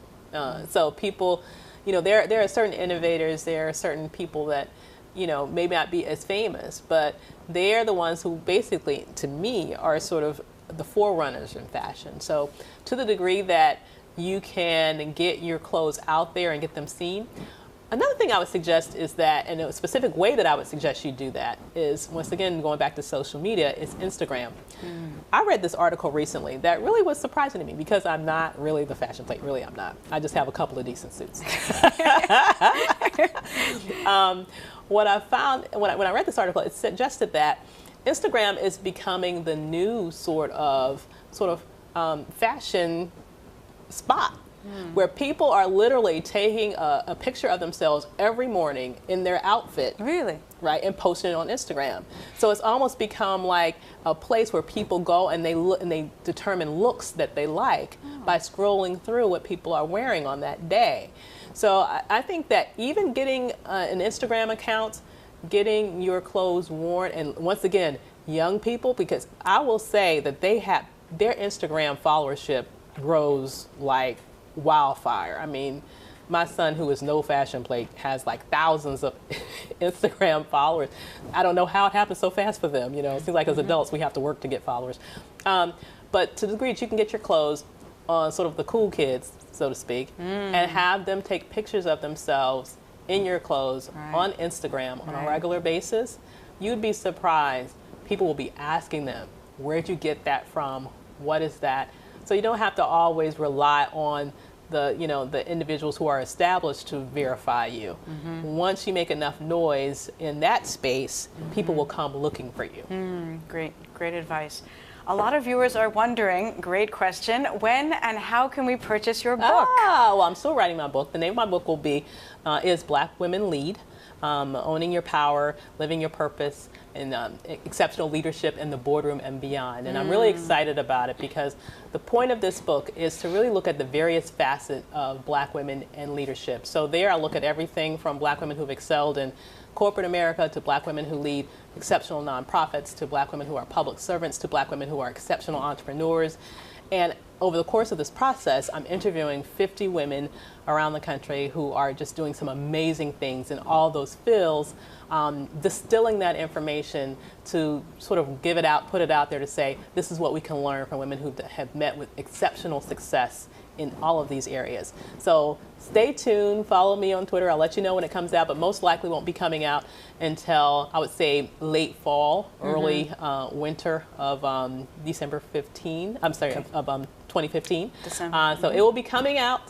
So people, you know, there are certain innovators, there are certain people that, you know, may not be as famous, but they're the ones who basically, to me, are sort of the forerunners in fashion. So to the degree that you can get your clothes out there and get them seen. Another thing I would suggest is that, and a specific way that I would suggest you do that is, once again, going back to social media, is Instagram. I read this article recently that really was surprising to me, because I'm not really the fashion plate. Really, I'm not. I just have a couple of decent suits. What I found, when I read this article, it suggested that Instagram is becoming the new sort of fashion spot, where people are literally taking a picture of themselves every morning in their outfit. Really? Right, and posting it on Instagram. So it's almost become like a place where people go and they look and they determine looks that they like by scrolling through what people are wearing on that day. So I think that even getting an Instagram account, getting your clothes worn, and once again, young people, because I will say that they have their Instagram followership grows like wildfire. I mean, my son, who is no fashion plate, has like thousands of Instagram followers. I don't know how it happens so fast for them. You know, it seems like as adults we have to work to get followers. But to the degree that you can get your clothes on sort of the cool kids so to speak, and have them take pictures of themselves in your clothes on Instagram on a regular basis, you'd be surprised. People will be asking them, where'd you get that from? What is that? So you don't have to always rely on the individuals who are established to verify you. Once you make enough noise in that space, people will come looking for you. Great advice. A lot of viewers are wondering, great question, when and how can we purchase your book? Well, I'm still writing my book. The name of my book will be is Black Women Lead, Owning Your Power, Living Your Purpose, and Exceptional Leadership in the Boardroom and Beyond. And I'm really excited about it because the point of this book is to really look at the various facets of Black women and leadership. So there I look at everything from Black women who've excelled in corporate America to Black women who lead exceptional nonprofits to Black women who are public servants to Black women who are exceptional entrepreneurs. And over the course of this process, I'm interviewing 50 women around the country who are just doing some amazing things in all those fields, distilling that information to sort of give it out, put it out there to say, this is what we can learn from women who have met with exceptional success in all of these areas. So stay tuned, follow me on Twitter. I'll let you know when it comes out, but most likely won't be coming out until, I would say, late fall, early winter of December 15, I'm sorry, of 2015. December. So it will be coming out,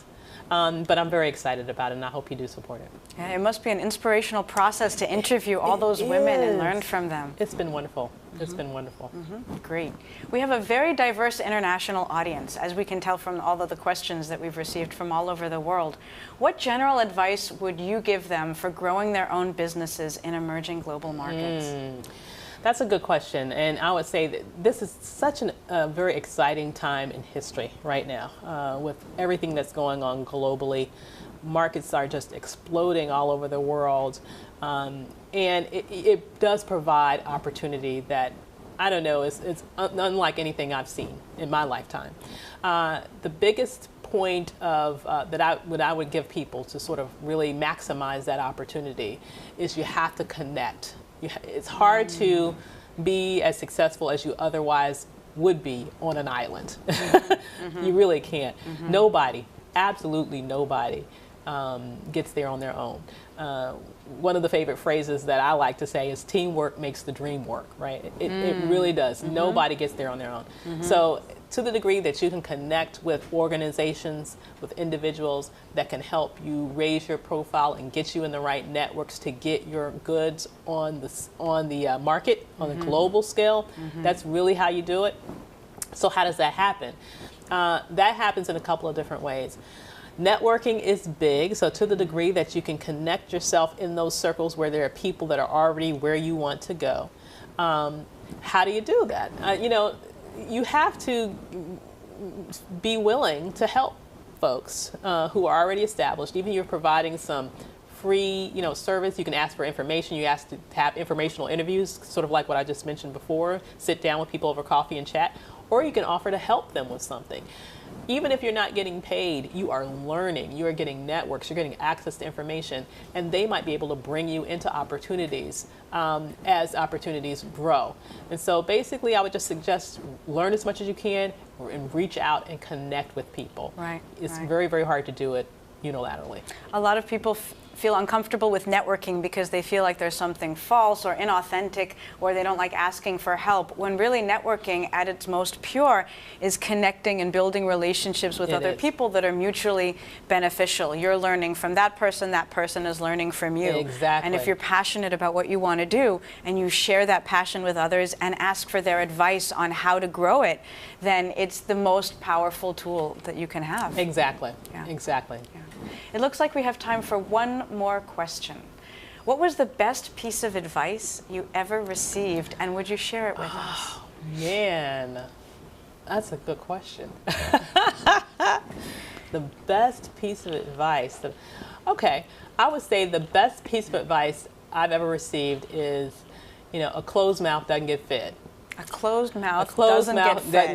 but I'm very excited about it, and I hope you do support it. Yeah, it must be an inspirational process to interview all those women and learn from them. It's been wonderful. It's been wonderful. Great. We have a very diverse international audience, as we can tell from all of the questions that we've received from all over the world. What general advice would you give them for growing their own businesses in emerging global markets? That's a good question, and I would say that this is such a very exciting time in history right now with everything that's going on globally. Markets are just exploding all over the world, and it does provide opportunity that, I don't know, it's unlike anything I've seen in my lifetime. The biggest point of that I would give people to sort of really maximize that opportunity is you have to connect. It's hard to be as successful as you otherwise would be on an island. You really can't. Nobody, absolutely nobody, gets there on their own. One of the favorite phrases that I like to say is teamwork makes the dream work, right? It really does. Nobody gets there on their own. So to the degree that you can connect with organizations, with individuals that can help you raise your profile and get you in the right networks to get your goods on the market, on the global scale, that's really how you do it. So how does that happen? That happens in a couple of different ways. Networking is big, so to the degree that you can connect yourself in those circles where there are people that are already where you want to go. How do you do that? You have to be willing to help folks who are already established. Even if you're providing some free, service, you can ask for information. You ask to have informational interviews, sort of like what I just mentioned before. Sit down with people over coffee and chat, or you can offer to help them with something. Even if you're not getting paid, you are learning, you are getting networks, you're getting access to information, and they might be able to bring you into opportunities as opportunities grow. And so basically I would just suggest learn as much as you can and reach out and connect with people. Right. It's very, very hard to do it unilaterally. A lot of people feel uncomfortable with networking because they feel like there's something false or inauthentic, or they don't like asking for help, when really networking at its most pure is connecting and building relationships with other people that are mutually beneficial. You're learning from that person is learning from you. Exactly. And if you're passionate about what you want to do and you share that passion with others and ask for their advice on how to grow it, then it's the most powerful tool that you can have. Exactly. Yeah. Exactly. Yeah. It looks like we have time for one more question. What was the best piece of advice you ever received, and would you share it with us? Man, that's a good question. The best piece of advice. Okay, I would say the best piece of advice I've ever received is, a closed mouth doesn't get fed. A closed mouth, doesn't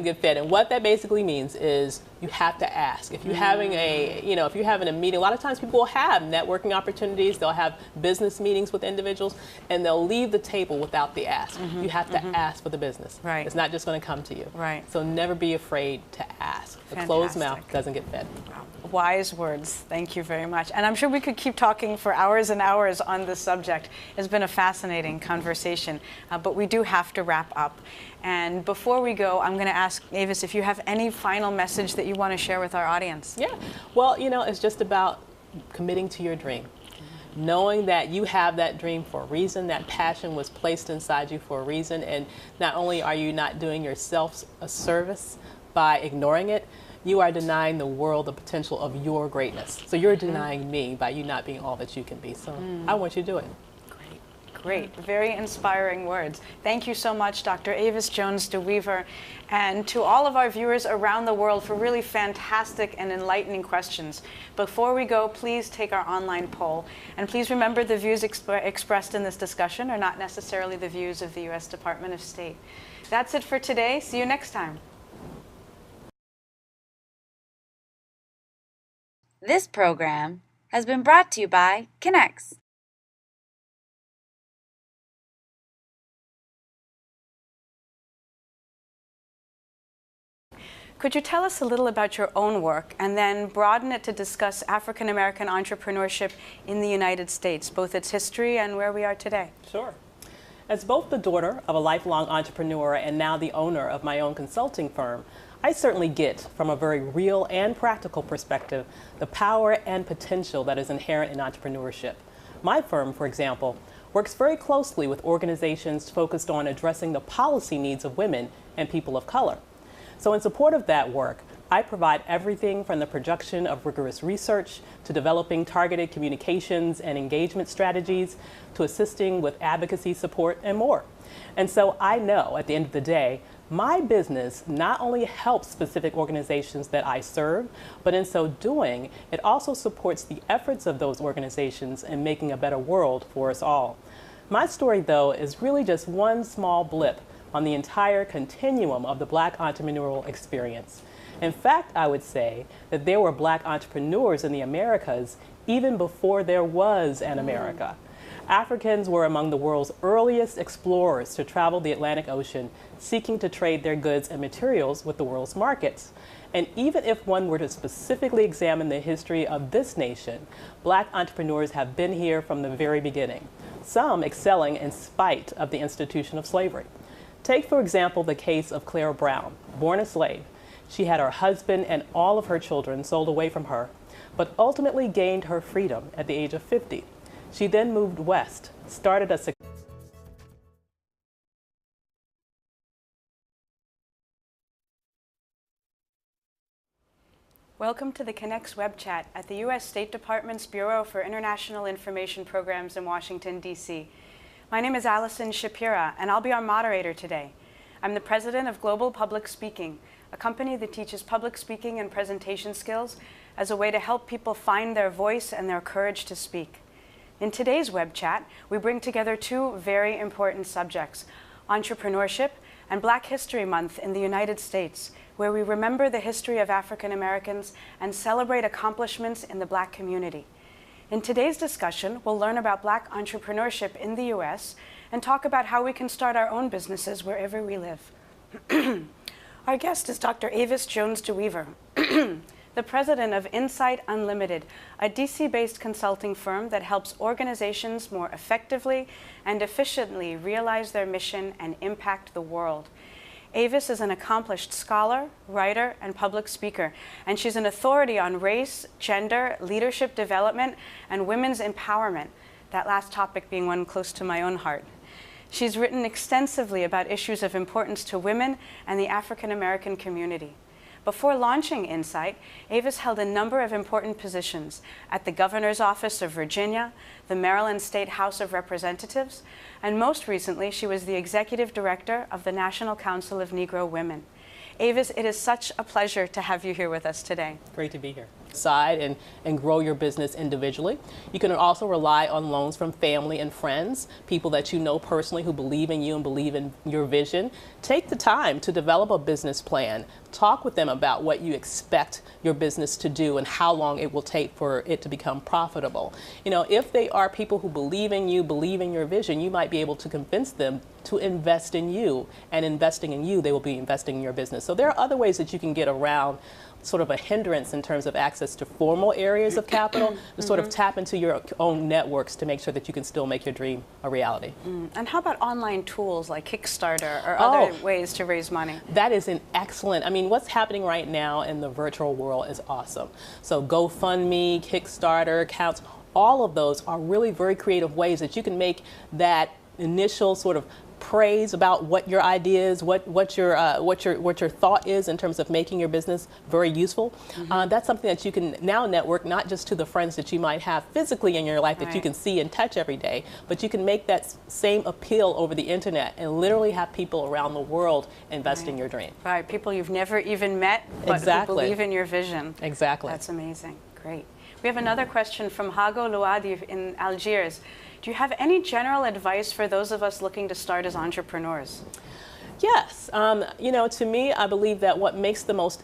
get fed. And what that basically means is you have to ask. If you're having if you're having a meeting, a lot of times people will have networking opportunities, they'll have business meetings with individuals, and they'll leave the table without the ask. You have to ask for the business. Right. It's not just going to come to you. Right. So never be afraid to ask. A closed mouth doesn't get fed. Wise words. Thank you very much. And I'm sure we could keep talking for hours and hours on this subject. It's been a fascinating conversation, but we do have to wrap up. And before we go, I'm going to ask Avis if you have any final message that you want to share with our audience. Yeah. Well, it's just about committing to your dream. Knowing that you have that dream for a reason, that passion was placed inside you for a reason, and not only are you not doing yourself a service by ignoring it, you are denying the world the potential of your greatness. So you're denying me by you not being all that you can be. So I want you to do it. Great, very inspiring words. Thank you so much, Dr. Avis Jones de Wever, and to all of our viewers around the world for really fantastic and enlightening questions. Before we go, please take our online poll, and please remember the views expressed in this discussion are not necessarily the views of the U.S. Department of State. That's it for today. See you next time. This program has been brought to you by Connex. Could you tell us a little about your own work and then broaden it to discuss African American entrepreneurship in the United States, both its history and where we are today? Sure. As both the daughter of a lifelong entrepreneur and now the owner of my own consulting firm, I certainly get, from a very real and practical perspective, the power and potential that is inherent in entrepreneurship. My firm, for example, works very closely with organizations focused on addressing the policy needs of women and people of color. So in support of that work, I provide everything from the production of rigorous research to developing targeted communications and engagement strategies to assisting with advocacy support and more. And so I know at the end of the day, my business not only helps specific organizations that I serve, but in so doing, it also supports the efforts of those organizations in making a better world for us all. My story, though, is really just one small blip on the entire continuum of the Black entrepreneurial experience. In fact, I would say that there were Black entrepreneurs in the Americas even before there was an America. Africans were among the world's earliest explorers to travel the Atlantic Ocean, seeking to trade their goods and materials with the world's markets. And even if one were to specifically examine the history of this nation, Black entrepreneurs have been here from the very beginning, some excelling in spite of the institution of slavery. Take, for example, the case of Clara Brown, born a slave. She had her husband and all of her children sold away from her, but ultimately gained her freedom at the age of 50. She then moved west, started a Welcome to the Connex web chat at the U.S. State Department's Bureau for International Information Programs in Washington, D.C. My name is Allison Shapira, and I'll be our moderator today. I'm the president of Global Public Speaking, a company that teaches public speaking and presentation skills as a way to help people find their voice and their courage to speak. In today's web chat, we bring together two very important subjects, entrepreneurship and Black History Month in the United States, where we remember the history of African Americans and celebrate accomplishments in the Black community. In today's discussion, we'll learn about Black entrepreneurship in the U.S. and talk about how we can start our own businesses wherever we live. Our guest is Dr. Avis Jones de Wever, the president of Insight Unlimited, a DC-based consulting firm that helps organizations more effectively and efficiently realize their mission and impact the world. Avis is an accomplished scholar, writer, and public speaker, and she's an authority on race, gender, leadership development, and women's empowerment, that last topic being one close to my own heart. She's written extensively about issues of importance to women and the African American community. Before launching Insight, Avis held a number of important positions at the Governor's Office of Virginia, the Maryland State House of Representatives, and most recently, she was the Executive Director of the National Council of Negro Women. Avis, it is such a pleasure to have you here with us today. Great to be here. side and grow your business individually. You can also rely on loans from family and friends, people that you know personally who believe in you and believe in your vision. Take the time to develop a business plan. Talk with them about what you expect your business to do and how long it will take for it to become profitable. You know, if they are people who believe in you, believe in your vision, you might be able to convince them to invest in you, and investing in you, they will be investing in your business. So there are other ways that you can get around sort of a hindrance in terms of access to formal areas of capital, to sort of tap into your own networks to make sure that you can still make your dream a reality. And how about online tools like Kickstarter or other ways to raise money? That is an excellent, I mean, what's happening right now in the virtual world is awesome. So GoFundMe, Kickstarter accounts, all of those are really very creative ways that you can make that initial sort of praise about what your idea is, what your thought is in terms of making your business very useful. That's something that you can now network not just to the friends that you might have physically in your life that you can see and touch every day, but you can make that same appeal over the internet and literally have people around the world invest in your dream. Right, people you've never even met, but who believe in your vision. Exactly. That's amazing. Great. We have another question from Hago Louadi in Algiers. Do you have any general advice for those of us looking to start as entrepreneurs? Yes. You know, to me, I believe that what makes the most,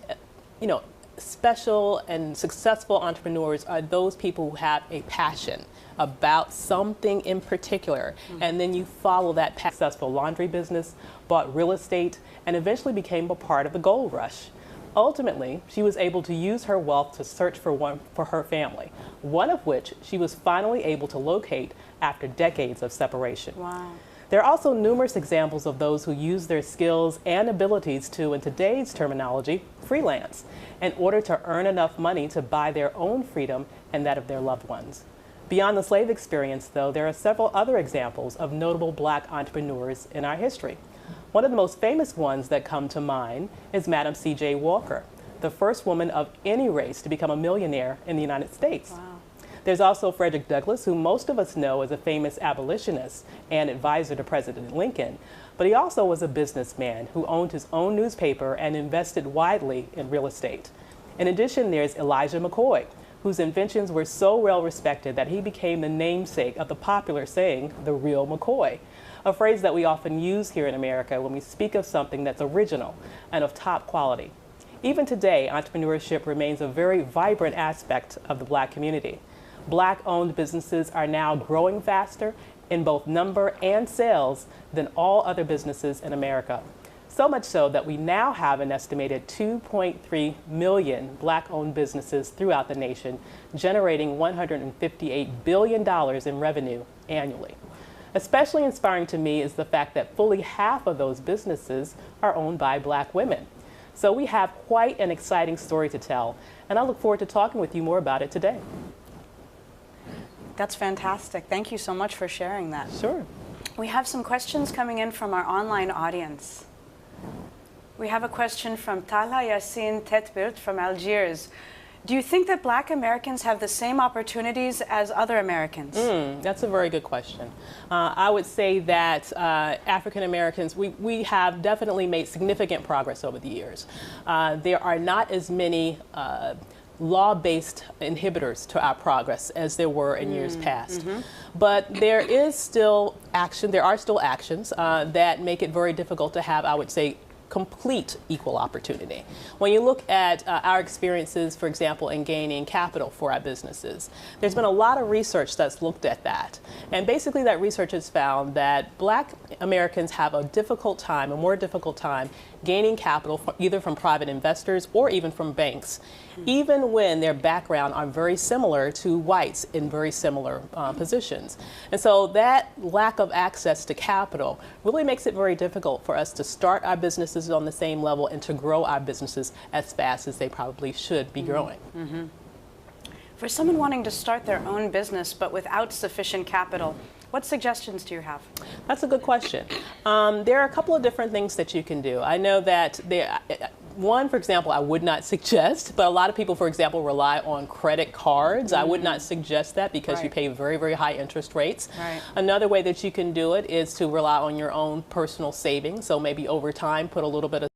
special and successful entrepreneurs are those people who have a passion about something in particular, and then you follow that successful laundry business, bought real estate, and eventually became a part of the gold rush. Ultimately, she was able to use her wealth to search for one for her family, one of which she was finally able to locate after decades of separation. Wow. There are also numerous examples of those who use their skills and abilities to, in today's terminology, freelance, in order to earn enough money to buy their own freedom and that of their loved ones. Beyond the slave experience, though, there are several other examples of notable Black entrepreneurs in our history. One of the most famous ones that come to mind is Madam C.J. Walker, the first woman of any race to become a millionaire in the United States. Wow. There's also Frederick Douglass, who most of us know as a famous abolitionist and advisor to President Lincoln, but he also was a businessman who owned his own newspaper and invested widely in real estate. In addition, there's Elijah McCoy, whose inventions were so well respected that he became the namesake of the popular saying, "the real McCoy," a phrase that we often use here in America when we speak of something that's original and of top quality. Even today, entrepreneurship remains a very vibrant aspect of the Black community. Black-owned businesses are now growing faster in both number and sales than all other businesses in America. So much so that we now have an estimated 2.3 million Black-owned businesses throughout the nation, generating $158 billion in revenue annually. Especially inspiring to me is the fact that fully half of those businesses are owned by Black women. So we have quite an exciting story to tell, and I look forward to talking with you more about it today. That's fantastic. Thank you so much for sharing that. Sure. We have some questions coming in from our online audience. We have a question from Talha Yassin Tetbirt from Algiers. Do you think that Black Americans have the same opportunities as other Americans? That's a very good question. I would say that African Americans, we have definitely made significant progress over the years. There are not as many law-based inhibitors to our progress as there were in years past. But there is still action, there are still actions that make it very difficult to have, I would say, complete equal opportunity. When you look at our experiences, for example, in gaining capital for our businesses, there's been a lot of research that's looked at that. And basically that research has found that Black Americans have a more difficult time gaining capital either from private investors or even from banks, even when their background are very similar to whites in very similar positions. And so that lack of access to capital really makes it very difficult for us to start our businesses on the same level and to grow our businesses as fast as they probably should be growing. For someone wanting to start their own business but without sufficient capital, what suggestions do you have? That's a good question. There are a couple of different things that you can do. I know that one, for example, I would not suggest, but a lot of people, for example, rely on credit cards. I would not suggest that because you pay very, very high interest rates. Another way that you can do it is to rely on your own personal savings. So maybe over time, put a little bit of